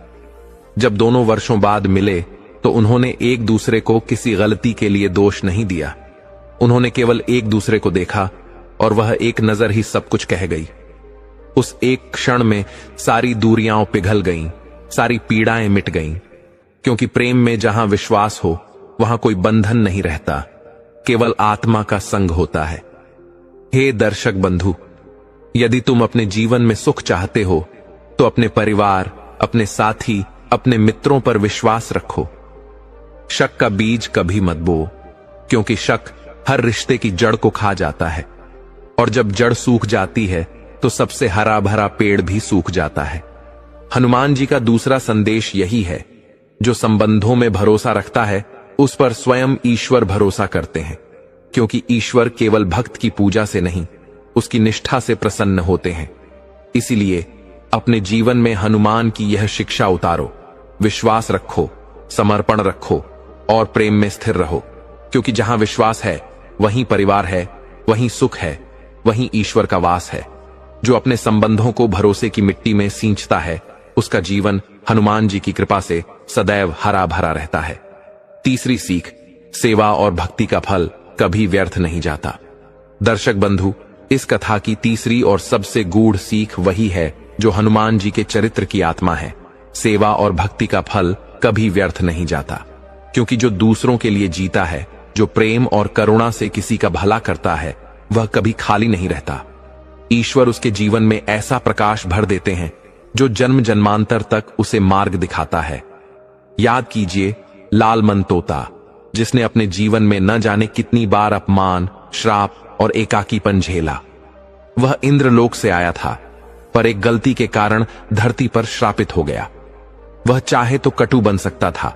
जब दोनों वर्षों बाद मिले तो उन्होंने एक दूसरे को किसी गलती के लिए दोष नहीं दिया। उन्होंने केवल एक दूसरे को देखा और वह एक नजर ही सब कुछ कह गई। उस एक क्षण में सारी दूरियां पिघल गईं, सारी पीड़ाएं मिट गईं, क्योंकि प्रेम में जहां विश्वास हो वहां कोई बंधन नहीं रहता, केवल आत्मा का संग होता है। हे दर्शक बंधु, यदि तुम अपने जीवन में सुख चाहते हो तो अपने परिवार, अपने साथी, अपने मित्रों पर विश्वास रखो। शक का बीज कभी मत बो, क्योंकि शक हर रिश्ते की जड़ को खा जाता है, और जब जड़ सूख जाती है तो सबसे हरा भरा पेड़ भी सूख जाता है। हनुमान जी का दूसरा संदेश यही है, जो संबंधों में भरोसा रखता है उस पर स्वयं ईश्वर भरोसा करते हैं, क्योंकि ईश्वर केवल भक्त की पूजा से नहीं, उसकी निष्ठा से प्रसन्न होते हैं। इसीलिए अपने जीवन में हनुमान की यह शिक्षा उतारो, विश्वास रखो, समर्पण रखो और प्रेम में स्थिर रहो, क्योंकि जहां विश्वास है वहीं परिवार है, वहीं सुख है, वहीं ईश्वर का वास है। जो अपने संबंधों को भरोसे की मिट्टी में सींचता है, उसका जीवन हनुमान जी की कृपा से सदैव हरा भरा रहता है। तीसरी सीख, सेवा और भक्ति का फल कभी व्यर्थ नहीं जाता। दर्शक बंधु, इस कथा की तीसरी और सबसे गूढ़ सीख वही है जो हनुमान जी के चरित्र की आत्मा है। सेवा और भक्ति का फल कभी व्यर्थ नहीं जाता, क्योंकि जो दूसरों के लिए जीता है, जो प्रेम और करुणा से किसी का भला करता है, वह कभी खाली नहीं रहता। ईश्वर उसके जीवन में ऐसा प्रकाश भर देते हैं जो जन्म जन्मांतर तक उसे मार्ग दिखाता है। याद कीजिए लाल मन तोता, जिसने अपने जीवन में न जाने कितनी बार अपमान, श्राप और एकाकीपन झेला। वह इंद्रलोक से आया था, पर एक गलती के कारण धरती पर श्रापित हो गया। वह चाहे तो कटु बन सकता था,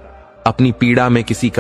अपनी पीड़ा में किसी का